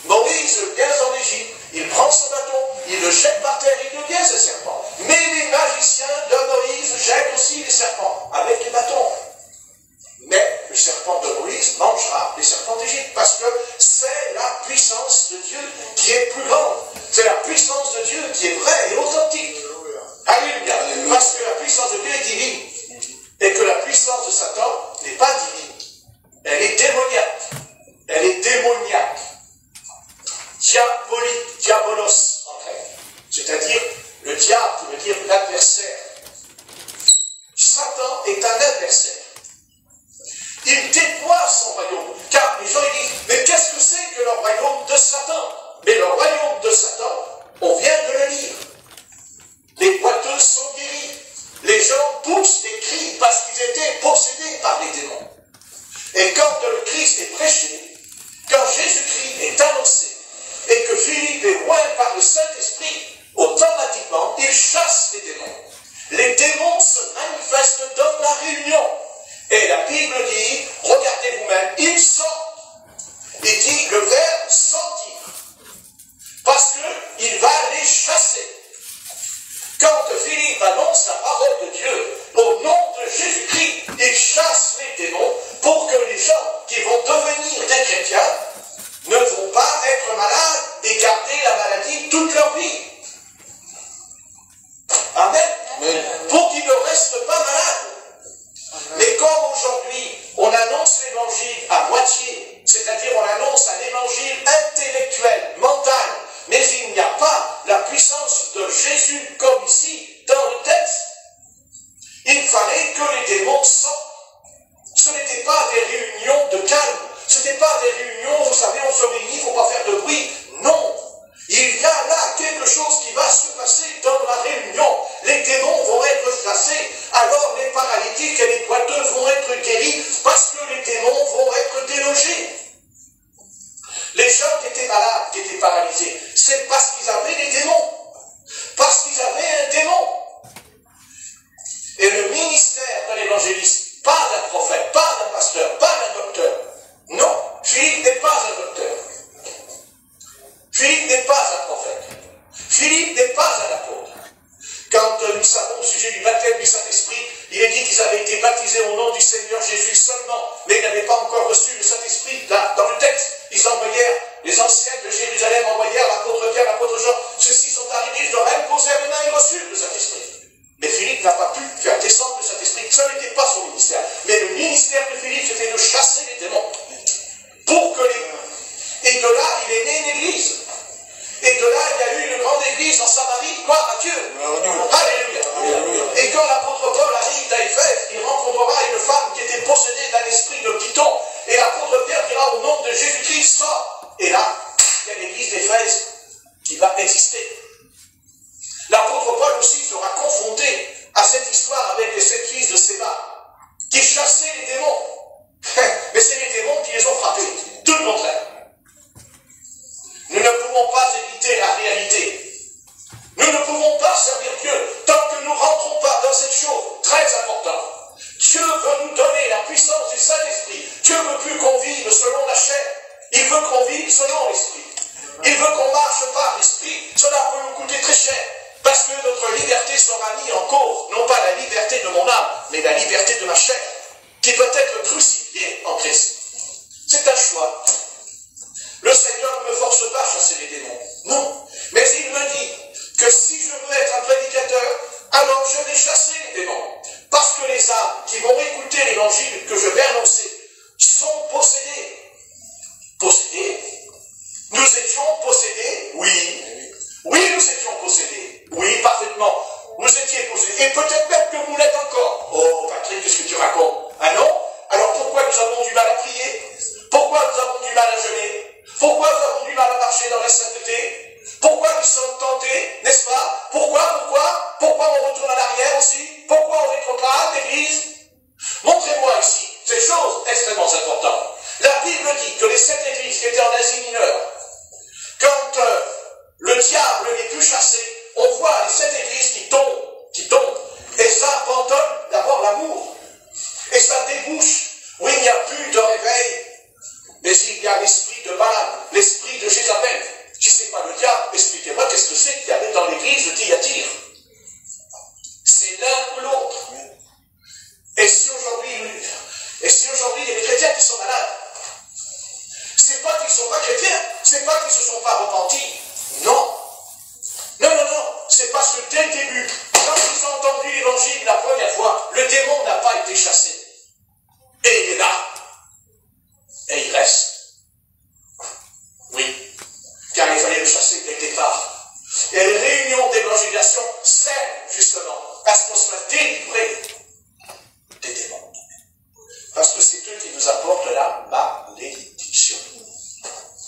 Moïse vient en Égypte, il prend son bâton, il le jette par terre, il devient ce serpent. Mais les magiciens de Moïse jettent aussi les serpents avec les bâtons. Mais le serpent de Moïse mangera les serpents d'Égypte, parce que c'est la puissance de Dieu qui est plus grande. C'est la puissance de Dieu qui est vraie et authentique. Alléluia. Parce que la puissance de Dieu est divine. Et que la puissance de Satan n'est pas divine. Elle est démoniaque. Elle est démoniaque. Diabolique, diabolos en grec. C'est-à-dire, le diable veut dire l'adversaire. Satan est un adversaire. Il déploie son royaume. Car les gens ils disent, mais qu'est-ce que c'est que le royaume de Satan? Mais le royaume de Satan, on vient de le lire. Les boiteux sont guéris. Les gens poussent des cris parce qu'ils étaient possédés par les démons. Et quand le Christ est prêché, quand Jésus-Christ est annoncé, et que Philippe est loin par le Saint-Esprit, automatiquement, il chasse les démons. Les démons se manifestent dans la réunion. Et la Bible dit, regardez vous-même, il sort. Il dit le verbe sortir. Parce qu'il va les chasser. Quand Philippe annonce la parole de Dieu, au nom de Jésus-Christ, il chasse les démons pour que les gens qui vont devenir des chrétiens ne vont pas évangile intellectuel, mental, mais il n'y a pas la puissance de Jésus comme ici dans le texte. Il fallait que les démons sortent. Ce n'étaient pas des réunions de calme, ce n'étaient pas des réunions, vous savez, on se réunit, il ne faut pas faire de bruit. Non, il y a là quelque chose qui va se passer dans la réunion. Les démons vont être chassés, alors les paralytiques et les boiteux vont être guéris, parce que les démons vont être délogés. Les gens qui étaient malades, qui étaient paralysés, c'est parce qu'ils avaient des démons, parce qu'ils avaient un démon. Et le ministère de l'évangéliste, pas d'un prophète, pas d'un pasteur, pas d'un docteur. Non, Philippe n'est pas un docteur. Philippe n'est pas un prophète. Philippe n'est pas un apôtre. Quand nous savons au sujet du baptême du Saint-Esprit, il est dit qu'ils avaient été baptisés au nom du Seigneur Jésus seulement, mais ils n'avaient pas encore reçu le Saint-Esprit. Là, dans le texte, ils envoyèrent, les anciens de Jérusalem envoyèrent l'apôtre Pierre, l'apôtre Jean. Ceux-ci sont arrivés, ils leur imposèrent les mains et reçurent le Saint-Esprit. Mais Philippe n'a pas pu faire descendre le Saint-Esprit. Ce n'était pas son ministère. Mais le ministère de Philippe, c'était de chasser les démons. Pour que les... Et de là, il est né une église. Et de là, il y a eu une grande église en Samarie, gloire à Dieu. Alléluia. Et quand l'apôtre Paul arrive à Éphèse, il rencontrera une femme qui était possédée d'un esprit de Python. Et l'apôtre Pierre dira au nom de Jésus-Christ, sort. Et là, il y a l'église d'Éphèse qui va exister. L'apôtre Paul aussi sera confronté à cette histoire avec les 7 fils de Séba, qui chassaient les démons. Mais c'est les démons qui les ont frappés. Tout le contraire. Nous ne pouvons pas éviter la réalité. Nous ne pouvons pas servir Dieu tant que nous ne rentrons pas dans cette chose très importante. Dieu veut nous donner la puissance du Saint-Esprit. Dieu ne veut plus qu'on vive selon la chair. Il veut qu'on vive selon l'Esprit. Il veut qu'on marche par l'Esprit. Cela peut nous coûter très cher. Parce que notre liberté sera mise en cause. Non pas la liberté de mon âme, mais la liberté de ma chair. Qui doit être crucifiée en Christ. C'est un choix. Le Seigneur ne me force pas à chasser les démons. Non. Mais il me dit que si je veux être un prédicateur, alors je vais chasser les démons. Parce que les âmes qui vont écouter l'évangile que je vais annoncer sont possédées. Possédées. Nous étions possédés. Oui. Oui, nous étions possédés. Oui, parfaitement. Vous étiez possédés. Et peut-être même que vous l'êtes encore. Oh, Patrick, qu'est-ce que tu racontes? Ah non? Alors pourquoi nous avons du mal à prier? Pourquoi nous avons du mal à jeûner? Pourquoi nous avons du mal à marcher dans la sainteté? Pourquoi nous sommes tentés, n'est-ce pas? Pourquoi on retourne en arrière aussi? Pourquoi on rétrograde l'Église? Montrez-moi ici ces choses extrêmement importantes. La Bible dit que les 7 églises qui étaient en Asie mineure, quand le diable n'est plus chassé, on voit les 7 églises qui tombent, et ça abandonne d'abord l'amour, et ça débouche, où il n'y a plus de réveil, mais il y a l'esprit de Balaam, l'esprit de Jézabel. Si ce n'est pas le diable, expliquez-moi qu'est-ce que c'est qu'il y avait dans l'église de Thyatire. C'est l'un ou l'autre. Et si aujourd'hui il y a des chrétiens qui sont malades, c'est pas qu'ils ne sont pas chrétiens, c'est pas qu'ils ne se sont pas repentis. Non. Non, c'est parce que dès le début, quand ils ont entendu l'évangile la première fois, le démon n'a pas été chassé. Et il est là. Et il reste. Oui. Car il fallait le chasser dès le départ. Et les réunions d'évangélisation servent justement à ce qu'on soit délivré des démons. Parce que c'est eux qui nous apportent la malédiction.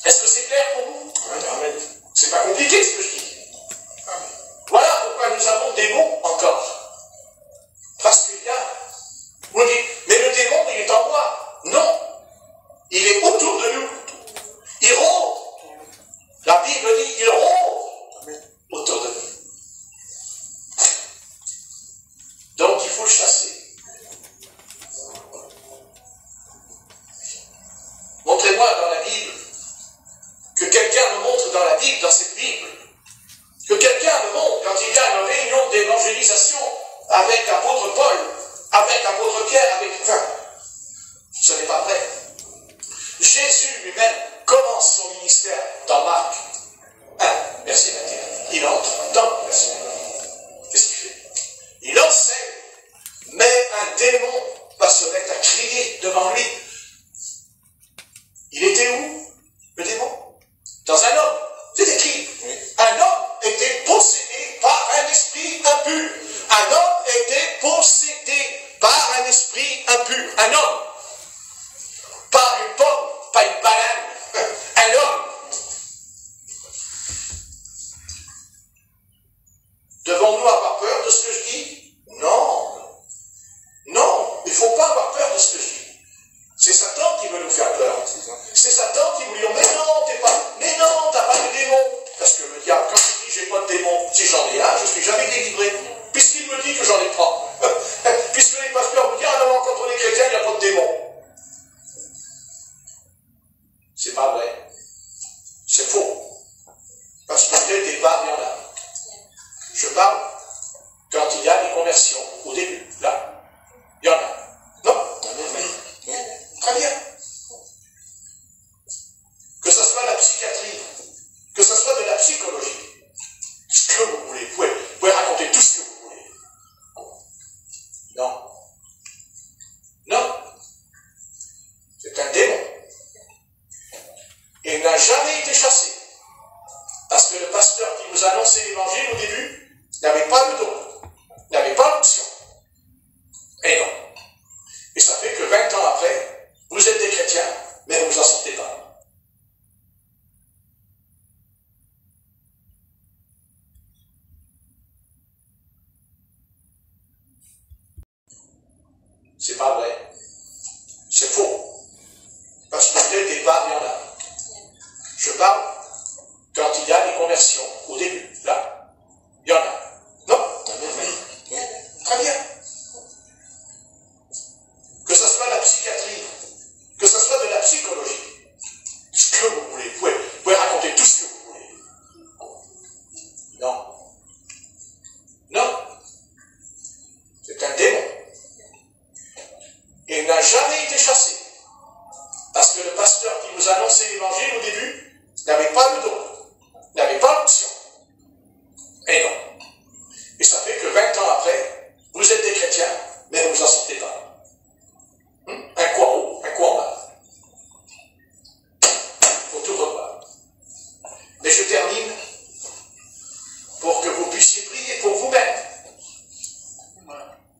Est-ce que c'est clair pour vous? Amen. C'est pas compliqué ce que je dis. Voilà pourquoi nous avons des mots encore. Parce qu'il y a... On dit, mais le démon, il est en moi. Non. Il est autour de nous. Il rôde. La Bible dit, il rôde autour de nous. Donc, il faut le chasser. Montrez-moi dans la Bible, que quelqu'un me montre dans la Bible, dans cette Bible, que quelqu'un me montre quand il y a une réunion d'évangélisation avec l'apôtre Paul, avec l'apôtre Pierre, avec... Enfin, ce n'est pas vrai. Jésus lui-même commence son ministère dans Marc 1, verset 21. Il entre dans le verset. Qu'est-ce qu'il fait? Il enseigne, mais un démon va se mettre à crier devant lui. Il était où, le démon? jamais été chassé. Parce que le pasteur qui nous a annoncé l'évangile au début n'avait pas le don, n'avait pas l'option. Et non. Et ça fait que 20 ans après, vous êtes des chrétiens, mais vous ne vous en sortez pas. C'est pas vrai. C'est faux. Parce que dès le départ, il y en a. Je parle quand il y a des conversions, au début, là. Il y en a. Non? Oui. Très bien. Que ce soit de la psychiatrie, que ce soit de la psychologie, ce que vous voulez. Vous pouvez raconter tout ce que vous voulez. Non. Non. C'est un démon. Et il n'a jamais été chassé. Parce que le pasteur qui nous a annoncé l'évangile au début n'avait pas le don, n'avait pas l'option. Et non. Et ça fait que 20 ans après, vous êtes des chrétiens, mais vous ne vous en sortez pas. Un coup en haut, un coup en bas. Il faut tout revoir. Mais je termine pour que vous puissiez prier pour vous-même.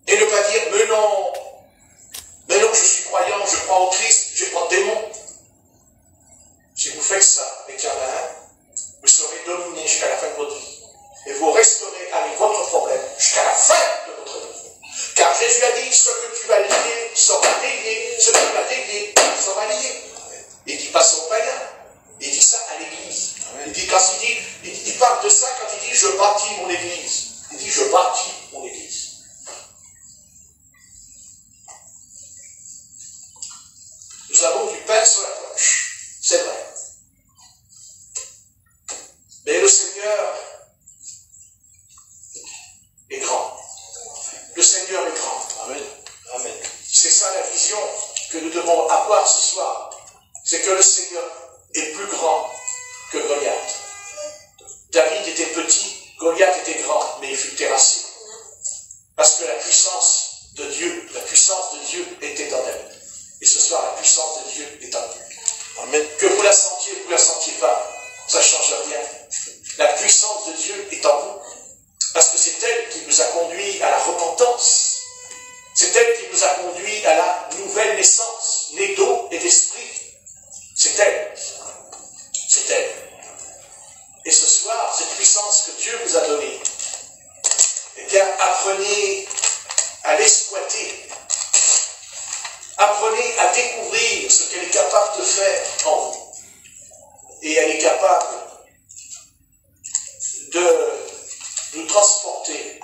Et ne pas dire, mais non, je suis croyant, je crois au Christ, je n'ai pas de démon. Si vous faites ça avec un main, vous serez dominé jusqu'à la fin de votre vie. Et vous resterez avec votre problème jusqu'à la fin de votre vie. Car Jésus a dit, ce que tu vas lier sera délié, ce que tu vas délier sera lié. Il dit pas son païen, il dit ça à l'église. Il dit, il parle de ça quand il dit, je bâtis mon église. Il dit, je bâtis mon église. Nous avons du pain sur la cloche, c'est vrai. Mais le Seigneur est grand. Le Seigneur est grand. Amen. Amen. C'est ça la vision que nous devons avoir ce soir. C'est que le Seigneur est plus grand que Goliath. David était petit, Goliath était grand, mais il fut terrassé. Parce que la puissance de Dieu était en David. Et ce soir, la puissance de Dieu est en vous. Amen. Que vous la sentiez, vous ne la sentiez pas, ça ne change rien. La puissance de Dieu est en vous. Parce que c'est elle qui nous a conduits à la repentance. C'est elle qui nous a conduits à la nouvelle naissance, née d'eau et d'esprit. C'est elle. C'est elle. Et ce soir, cette puissance que Dieu vous a donnée, eh bien, apprenez à l'exploiter. Apprenez à découvrir ce qu'elle est capable de faire en vous. Et elle est capable de nous transporter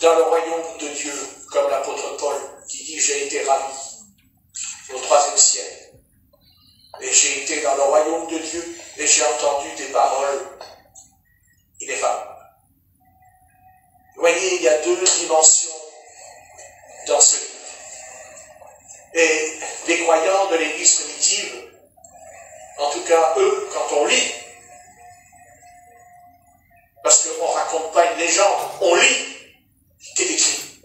dans le royaume de Dieu, comme l'apôtre Paul qui dit « J'ai été ravi au 3e siècle. Et j'ai été dans le royaume de Dieu et j'ai entendu des paroles ineffables. » Vous voyez, il y a 2 dimensions dans ce livre. Et les croyants de l'Église primitive, en tout cas eux, quand on lit, parce qu'on ne raconte pas une légende, on lit ce qui est écrit.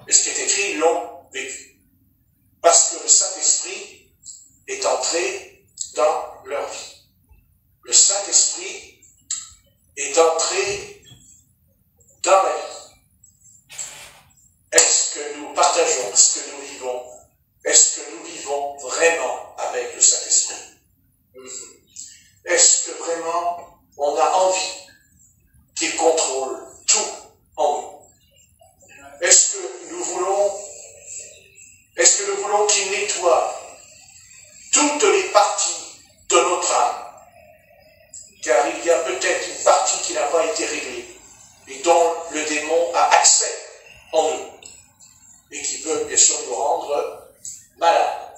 Et ce qui est écrit, ils l'ont vécu. Parce que le Saint-Esprit est entré dans leur vie. Le Saint-Esprit est entré dans la vie. Est-ce que nous partageons, est-ce que nous vivons? Est-ce que nous vivons vraiment avec le Saint-Esprit? Est-ce que vraiment on a envie qu'il contrôle tout en nous? Est-ce que nous voulons qu'il nettoie toutes les parties de notre âme? Car il y a peut-être une partie qui n'a pas été réglée et dont le démon a accès en nous et qui peut bien sûr nous rendre malades.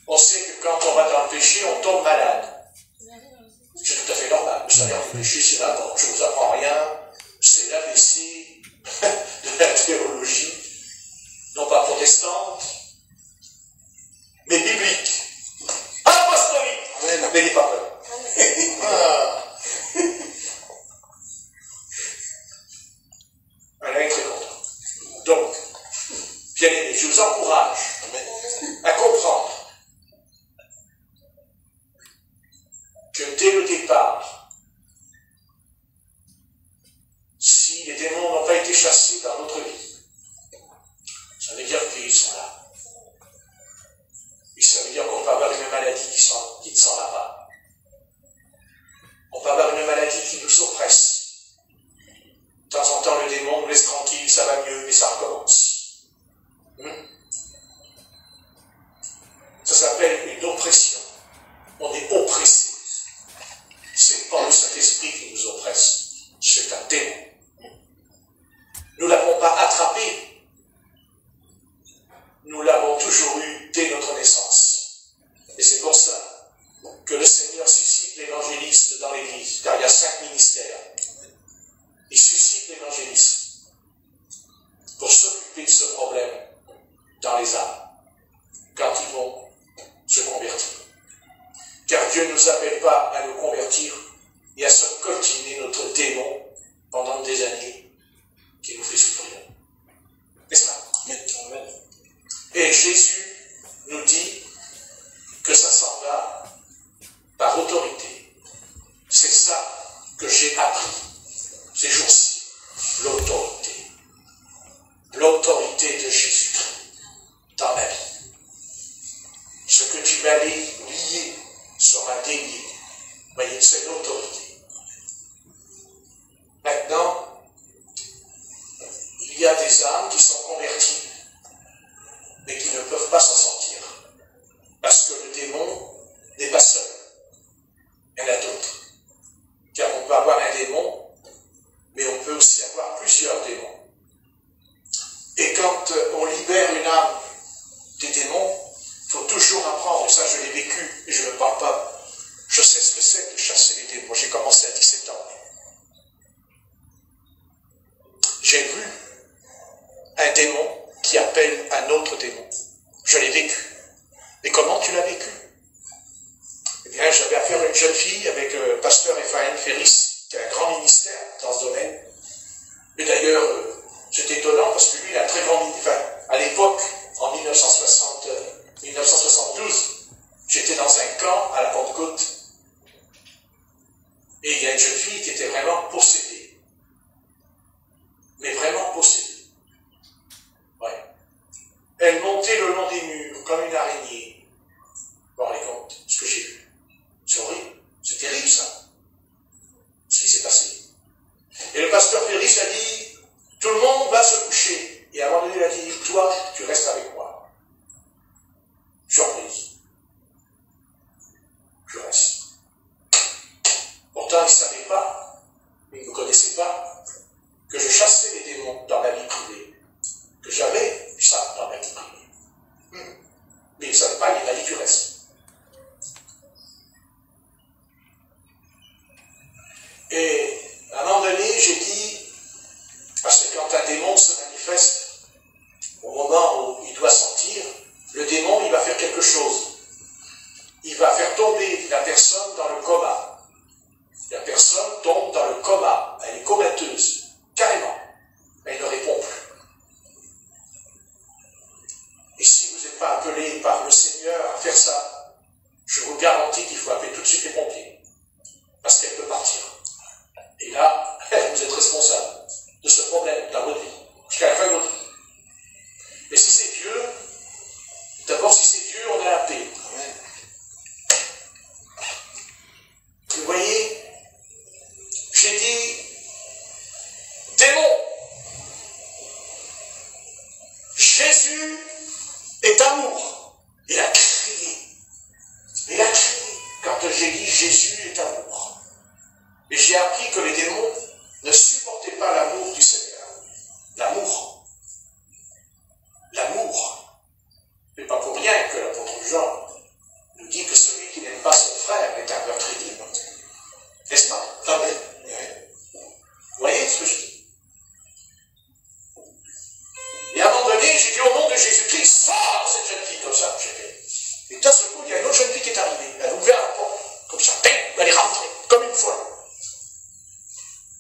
On sait que quand on va dans le péché, on tombe malade. C'est tout à fait normal. Vous savez, le péché, c'est la mort. Je ne vous apprends rien. C'est l'ABC de la théologie, non pas protestante, mais biblique. Apostolique. N'ayez pas peur. Elle est très contente. Donc, bien aimés, je vous encourage à comprendre dès le départ, si les démons n'ont pas été chassés dans notre vie, ça veut dire qu'ils sont là. Et ça veut dire qu'on peut avoir une maladie qui ne s'en va pas. On peut avoir une maladie qui nous oppresse. De temps en temps, le démon nous laisse tranquille, ça va mieux, mais ça recommence. Ça s'appelle une oppression. On est oppressé. C'est pas le Saint-Esprit qui nous oppresse, c'est un démon. Nous ne l'avons pas attrapé. Nous l'avons toujours eu dès notre naissance. Et c'est pour ça que le Seigneur suscite l'évangéliste dans l'Église, car il y a 5 ministères. Il suscite l'évangéliste pour s'occuper de ce problème dans les âmes, quand ils vont se convertir. Car Dieu ne nous appelle pas à nous convertir et à se coltiner notre démon pendant des années qui nous fait souffrir. N'est-ce pas? Amen. Et Jésus nous dit que ça s'en va par autorité. C'est ça que j'ai appris ces jours-ci, l'autorité. L'autorité de Jésus-Christ dans ma vie. Ce que tu m'as lié sera délié. Voyez, c'est l'autorité. Maintenant, il y a des âmes qui sont converties, mais qui ne peuvent pas s'en sortir. Parce que le démon n'est pas seul. Il y en a d'autres. Car on peut avoir un démon, mais on peut aussi avoir plusieurs démons. Et quand on libère une âme des démons, il faut toujours apprendre, et ça je l'ai vécu, et je ne parle pas, je sais ce que c'est de chasser les démons. J'ai commencé à 17 ans. J'ai vu un démon qui appelle un autre démon. Je l'ai vécu. Et comment tu l'as vécu? Eh bien, j'avais affaire à une jeune fille avec le pasteur Ephraim Ferris, qui a un grand ministère dans ce domaine. Et d'ailleurs, c'est étonnant parce que lui, il a un très grand ministère. Enfin, à l'époque, en 1972, j'étais dans un camp à la Pentecôte. Et il y a une jeune fille qui était vraiment possédée. Mais vraiment possédée. Ouais. Elle montait le long des murs comme une araignée. Vous vous rendez compte ce que j'ai vu? C'est horrible. C'est terrible ça. Ce qui s'est passé. Et le pasteur Ferris a dit, tout le monde va se coucher. Et à un moment donné, il a dit, toi, tu restes avec moi. Surprise. Je reste. Pourtant, il ne savait pas, il ne me connaissait pas, que je chassais les démons dans ma vie privée. Que j'avais ça dans ma vie privée. Mais il ne savait pas, il m'a dit, tu restes. Et à un moment donné, j'ai dit, parce que quand un démon se manifeste, au moment où il doit sortir, le démon, il va faire quelque chose. Il va faire tomber la personne dans le coma. La personne tombe dans le coma. Elle est comateuse, carrément. Elle ne répond plus. Et si vous n'êtes pas appelé par le Seigneur à faire ça, je vous garantis qu'il faut appeler tout de suite les pompiers. Parce qu'elle peut partir. Et là, vous êtes responsable de ce problème dans votre vie, jusqu'à la fin de votre vie. Et si c'est Dieu, d'abord si c'est Dieu, on a la paix. Amen. Vous voyez, j'ai dit, démon, Jésus est amour. Il a crié. Il a crié quand j'ai dit Jésus est amour. Et j'ai appris que les démons ne supportaient pas l'amour du Seigneur. L'amour. L'amour. Ce n'est pas pour rien que l'apôtre Jean nous dit que celui qui n'aime pas son frère est un meurtrier. N'est-ce pas? Amen. Vous voyez ce que je dis? Et à un moment donné, j'ai dit au nom de Jésus-Christ, sors cette jeune fille comme ça. Et d'un seul coup, il y a une autre jeune fille qui est arrivée. Elle a ouvert la porte, comme ça, elle est rentrée, comme une folle.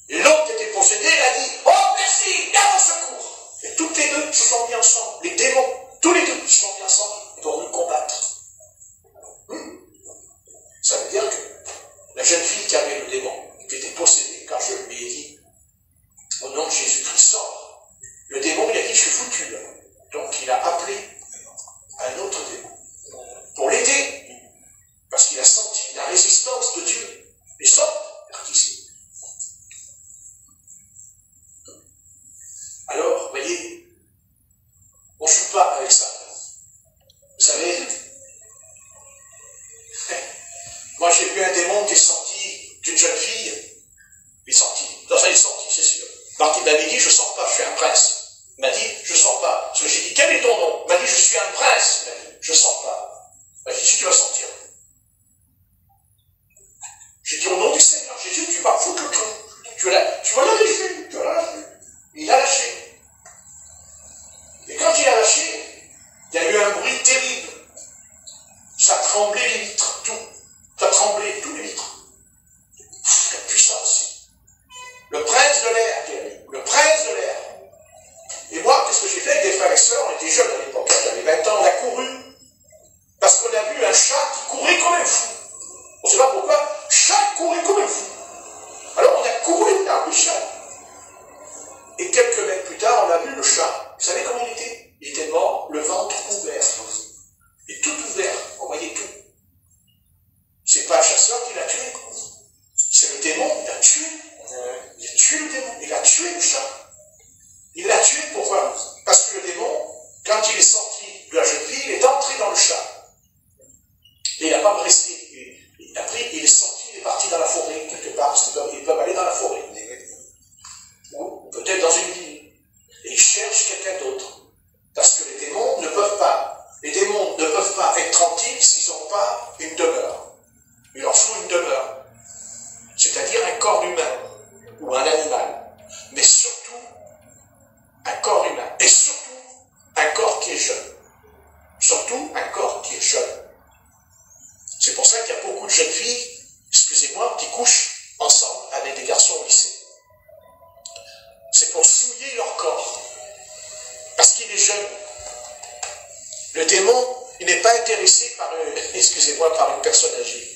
Et l'autre était possédé jeune fille qui avait le démon, qui était possédée, quand je lui ai dit, au nom de Jésus-Christ, sort. Le démon, il a dit, je suis foutu là. Donc il a appelé un autre démon pour l'aider, parce qu'il a senti la résistance de Dieu. Et sort, d'ici. Alors, vous voyez, on ne joue pas avec ça. Vous savez, moi j'ai vu un démon qui est sorti d'une jeune fille. Il est sorti. Non, ça il est sorti, c'est sûr. Donc il m'avait dit, je ne sors pas, je suis un prince. Il m'a dit, je ne sors pas. Parce que j'ai dit, quel est ton nom? Il m'a dit, je suis un prince. Il m'a dit, je ne sors pas. Il m'a dit, si tu vas sortir. J'ai dit, au nom du Seigneur Jésus, tu vas foutre le truc. Tu vas la lâcher. Tu vas la lâcher. Il a lâché. Et quand il a lâché, il y a eu un bruit terrible. Ça tremblait les vitres, tout. Ça tremblait tous les vitres. Quelle puissance. Le prince de l'air qui arrive. Le prince de l'air. Et moi, qu'est-ce que j'ai fait avec des frères et sœurs? On était jeunes à l'époque, j'avais 20 ans, on a couru. Parce qu'on a vu un chat qui courait comme un fou. On ne sait pas pourquoi, chat courait comme un fou. Alors on a couru dans le chat. Et quelques mètres plus tard, on a vu le chat. Vous savez comment il était? Il était mort, le ventre ouvert. Et tout ouvert, on voyait tout. C'est pas un chasseur qui l'a tué. C'est le démon, il l'a tué. Il a tué le démon, il a tué le chat. Il l'a tué, pourquoi? Parce que le démon, quand il est sorti de la jeune fille, il est entré dans le chat. Et il n'a pas resté. Après, il est sorti, il est parti dans la forêt, quelque part, parce qu'ils peuvent aller dans la forêt. Ou peut-être dans une ville. Et ils cherchent quelqu'un d'autre. Parce que les démons ne peuvent pas. Les démons ne peuvent pas être tranquilles s'ils n'ont pas une demeure. Il leur faut une demeure. C'est-à-dire un corps humain ou un animal. Mais surtout, un corps humain. Et surtout, un corps qui est jeune. Surtout, un corps qui est jeune. C'est pour ça qu'il y a beaucoup de jeunes filles, excusez-moi, qui couchent ensemble avec des garçons au lycée. C'est pour souiller leur corps. Parce qu'il est jeune. Le démon, il n'est pas intéressé par, excusez-moi, par une personne âgée.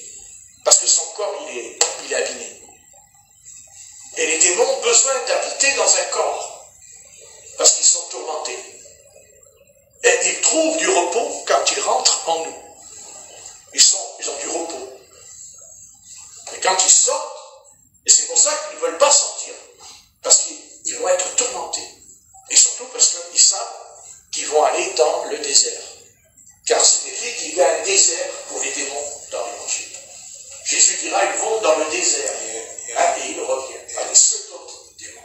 Parce que son corps, il est abîmé. Et les démons ont besoin d'habiter dans un corps. Parce qu'ils sont tourmentés. Et ils trouvent du repos quand ils rentrent en nous. Ils ont du repos. Et quand ils sortent, et c'est pour ça qu'ils ne veulent pas sortir. Parce qu'ils vont être tourmentés. Et surtout parce qu'ils savent qu'ils vont aller dans le désert. Car c'est écrit qu'il y a un désert pour les démons dans l'évangile. Jésus dira, ils vont dans le désert. Et ils reviennent. Avec ceux autres démons.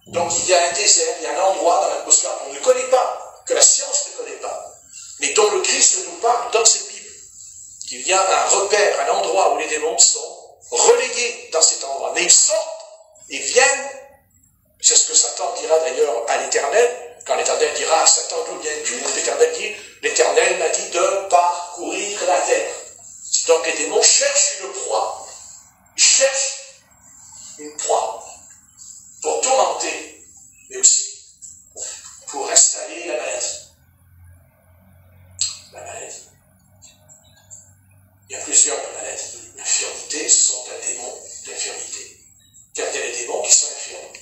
Donc il y a un désert, il y a un endroit dans l'atmosphère qu'on ne connaît pas, que la science ne connaît pas, mais dont le Christ nous parle dans cette Bible. Qu'il y a un repère, un endroit où les démons sont relégués dans cet endroit. Mais ils sortent, ils viennent. C'est ce que Satan dira d'ailleurs à l'Éternel, quand l'Éternel dira à Satan, d'où viens-tu? L'Éternel dit, l'Éternel m'a dit de parcourir la terre. Donc les démons cherchent une proie. Ils cherchent une proie pour tourmenter, mais aussi pour installer la maladie. La maladie. Il y a plusieurs maladies. L'infirmité, ce sont un démon d'infirmité. Car il y a des démons qui sont infirmes.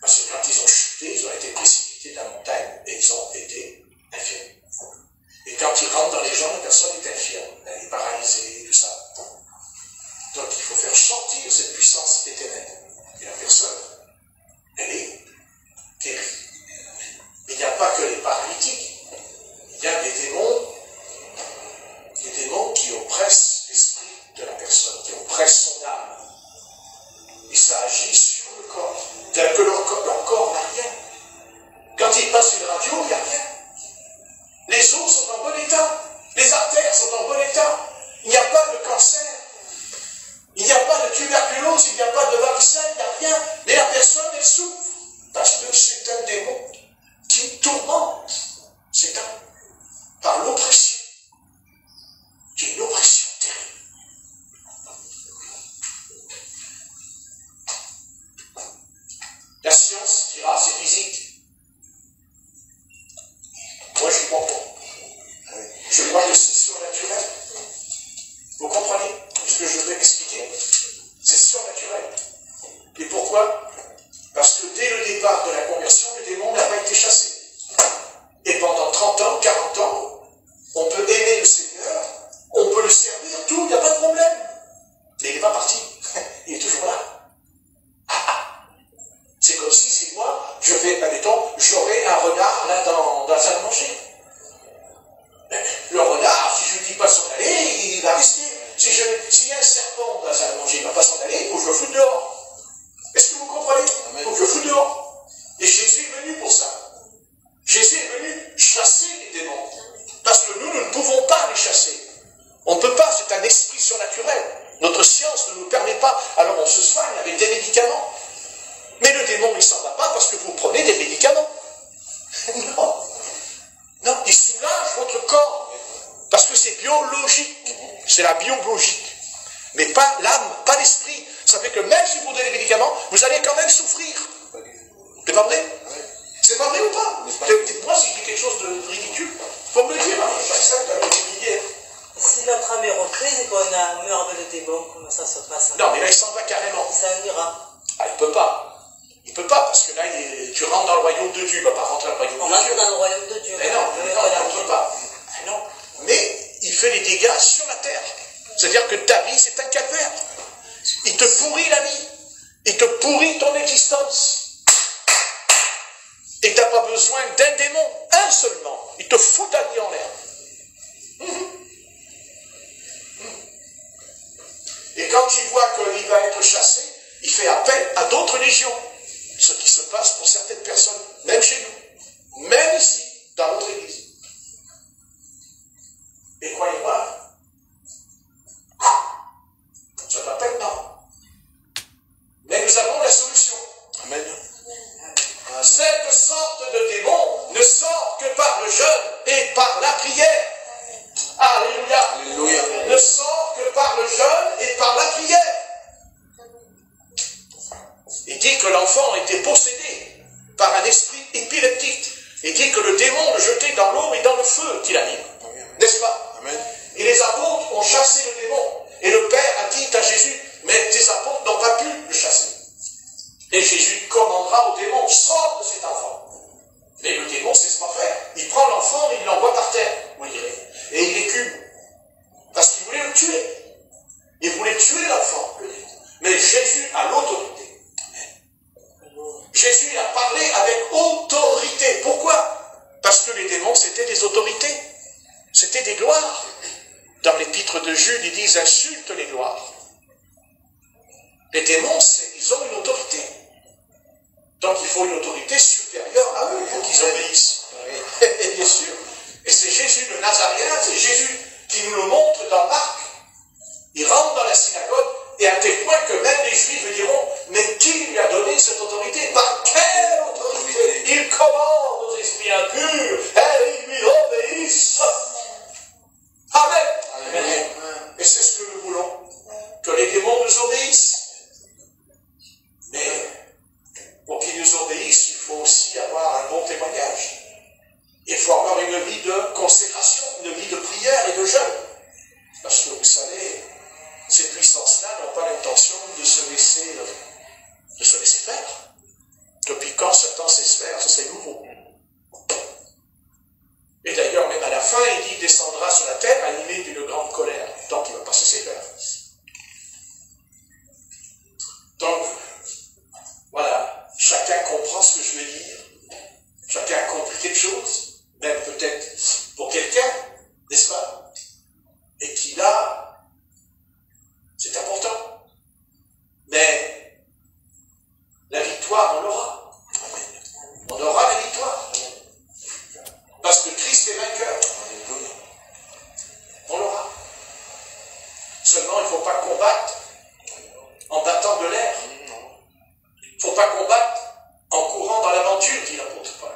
Parce que quand ils ont chuté, ils ont été précipités de la montagne et ils ont été infirmes. Et quand ils rentrent dans les gens, la personne est infirme. Elle est paralysée, tout ça. Donc il faut faire sortir cette puissance éternelle. Et la personne, elle est guérie. Mais il n'y a pas que les paralytiques. Il y a des démons qui oppressent l'esprit de la personne, qui oppressent son âme. Et ça agit sur le corps. Tel que leur corps n'a rien. Quand ils passent une radio, il n'y a rien. Les os sont en bon état. Les artères sont en bon état. Il n'y a pas de cancer. Il n'y a pas de tuberculose. Il n'y a pas de varicelle. Il n'y a rien. Mais la personne, elle souffre. Parce que c'est un démon qui tourmente. C'est par l'oppression. C'est une oppression terrible. La science dira c'est physique. Moi je ne crois pas. Je crois que c'est surnaturel. biologique, c'est la biologique. Mais pas l'âme, pas l'esprit. Ça fait que même si vous donnez des médicaments, vous allez quand même souffrir. C'est pas vrai? C'est pas vrai ou pas? Dites-moi si je dis quelque chose de ridicule. Faut me le dire, hein. J'accepte la hier. Si notre âme est reprise et qu'on a meurt avec le démon, comment ça se passe? Non, mais là, il s'en va carrément. Ça ira. Ah, il peut pas. Il peut pas, parce que là, tu rentres dans le royaume de Dieu. Il ne va pas rentrer dans le royaume On de Dieu. rentre dans le royaume de Dieu. Mais non, il ne peut pas. Mais non. Mais il fait des dégâts sur la terre. C'est-à-dire que ta vie, c'est un calvaire. Il te pourrit la vie. Il te pourrit ton existence. Et tu n'as pas besoin d'un démon, un seulement. Il te fout ta vie en l'air. Et quand il voit qu'il va être chassé, il fait appel à d'autres légions. Ce qui se passe pour certaines personnes, même chez nous, même ici, dans notre église. Et croyez-moi, ça ne va pas être marrant. Mais nous avons la solution. Amen. Cette sorte de démon ne sort que par le jeûne et par la prière. Alléluia. Alléluia. Ne sort que par le jeûne et par la prière. Il dit que l'enfant était possédé par un esprit épileptique. Il dit que le démon le jetait dans l'eau et dans le feu qu'il anime. N'est-ce pas? Amen. Et les apôtres ont chassé le démon. Et le Père a dit à Jésus, mais tes apôtres n'ont pas pu le chasser. Et Jésus commandera au démon, sors de cet enfant. Mais le démon, c'est ce qu'on va faire. Il prend l'enfant et il l'envoie par terre, vous direz. Et il l'écume. Parce qu'il voulait le tuer. Il voulait tuer l'enfant, le démon. Mais Jésus a l'autorité. Jésus a parlé avec autorité. Pourquoi? Parce que les démons, c'était des autorités. C'était des gloires. Dans l'épître de Jude, ils disent insulte les gloires. Les démons, ils ont une autorité. Donc il faut une autorité supérieure à eux pour qu'ils obéissent. Et bien sûr. Et c'est Jésus le Nazaréen, c'est Jésus qui nous le montre dans Marc. Il rentre dans la synagogue et à tel point que même les Juifs diront, mais qui lui a donné cette autorité? Par quelle autorité? Il commande aux esprits impurs et ils lui obéissent. Amen. Amen. Et c'est ce que nous voulons, que les démons nous obéissent. Mais pour qu'ils nous obéissent, il faut aussi avoir un bon témoignage. Il faut avoir une vie de consécration, une vie de prière et de jeûne. Parce que vous savez, ces puissances-là n'ont pas l'intention de se laisser faire. Depuis quand Satan sait se faire, c'est nouveau. Et d'ailleurs, même à la fin, il dit, il descendra sur la terre animé d'une grande colère. Donc il ne va pas cesser de faire. Donc, voilà, chacun comprend ce que je veux dire. Chacun a compris quelque chose, même peut-être pour quelqu'un, n'est-ce pas? Et qui là, c'est important. Mais la victoire, on l'aura. On aura la victoire. Parce que Christ est vainqueur. On l'aura. Seulement, il ne faut pas combattre en battant de l'air. Il ne faut pas combattre en courant dans l'aventure, dit l'apôtre Paul.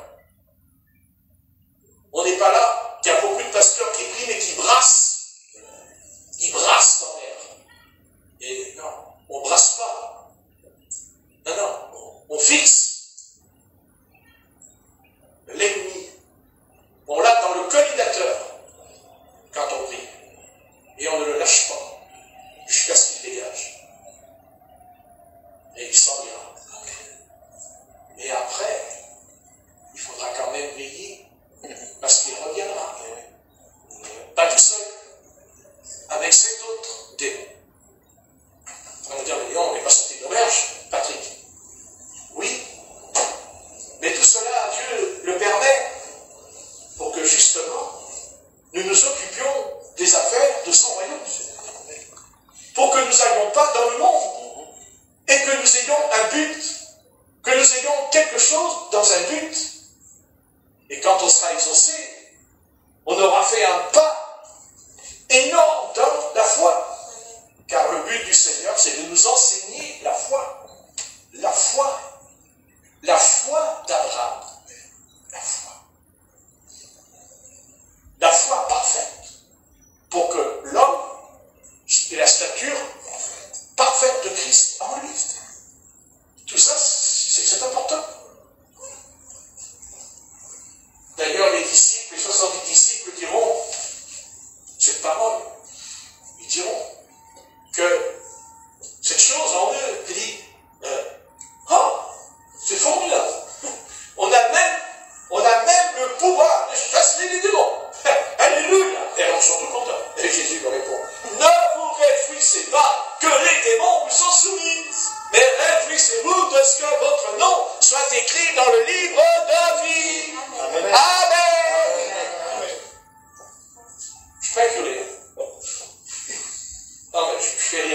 On n'est pas là. Il y a beaucoup de pasteurs qui prient mais qui brassent. Ils brassent dans l'air. Et non, on ne brasse pas. Non, on fixe l'ennemi. On l'a dans le collimateur quand on prie. Et on ne le lâche pas jusqu'à ce qu'il dégage. Et il s'en ira. Et après, il faudra quand même veiller parce qu'il reviendra. Pas tout seul, avec cet autre démon. On va dire, mais non, on n'est pas sorti de l'auberge, Patrick. Oui, mais tout cela, Dieu le permet pour que justement, nous nous occupions des affaires de son royaume. Pour que nous n'allions pas dans le monde et que nous ayons un but, que nous ayons quelque chose dans un but. Et quand on sera exaucé, on aura fait un pas énorme dans la foi. Car le but du Seigneur, c'est de nous enseigner la foi. La foi. La foi d'Abraham. La foi. La foi parfaite. Pour que l'homme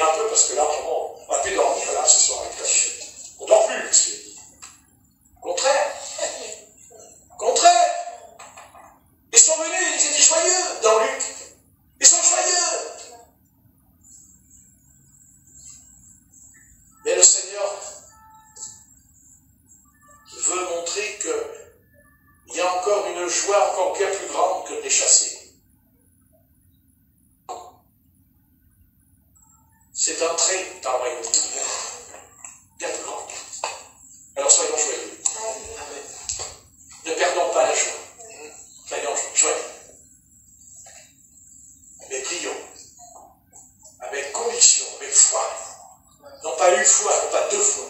un peu parce que largement, on va plus dormir là ce soir avec la chute. On ne dort plus, monsieur. Contraire. Contraire. Ils sont venus, ils étaient joyeux dans Luc. Ils sont joyeux. Mais le Seigneur veut montrer qu'il y a encore une joie encore bien plus grande que de les chasser. C'est un trait dans le royaume de Dieu, bien plus grand. Alors soyons joyeux. Ne perdons pas la joie. Soyons joyeux. Mais prions avec conviction, avec foi. Non pas une fois, non pas deux fois.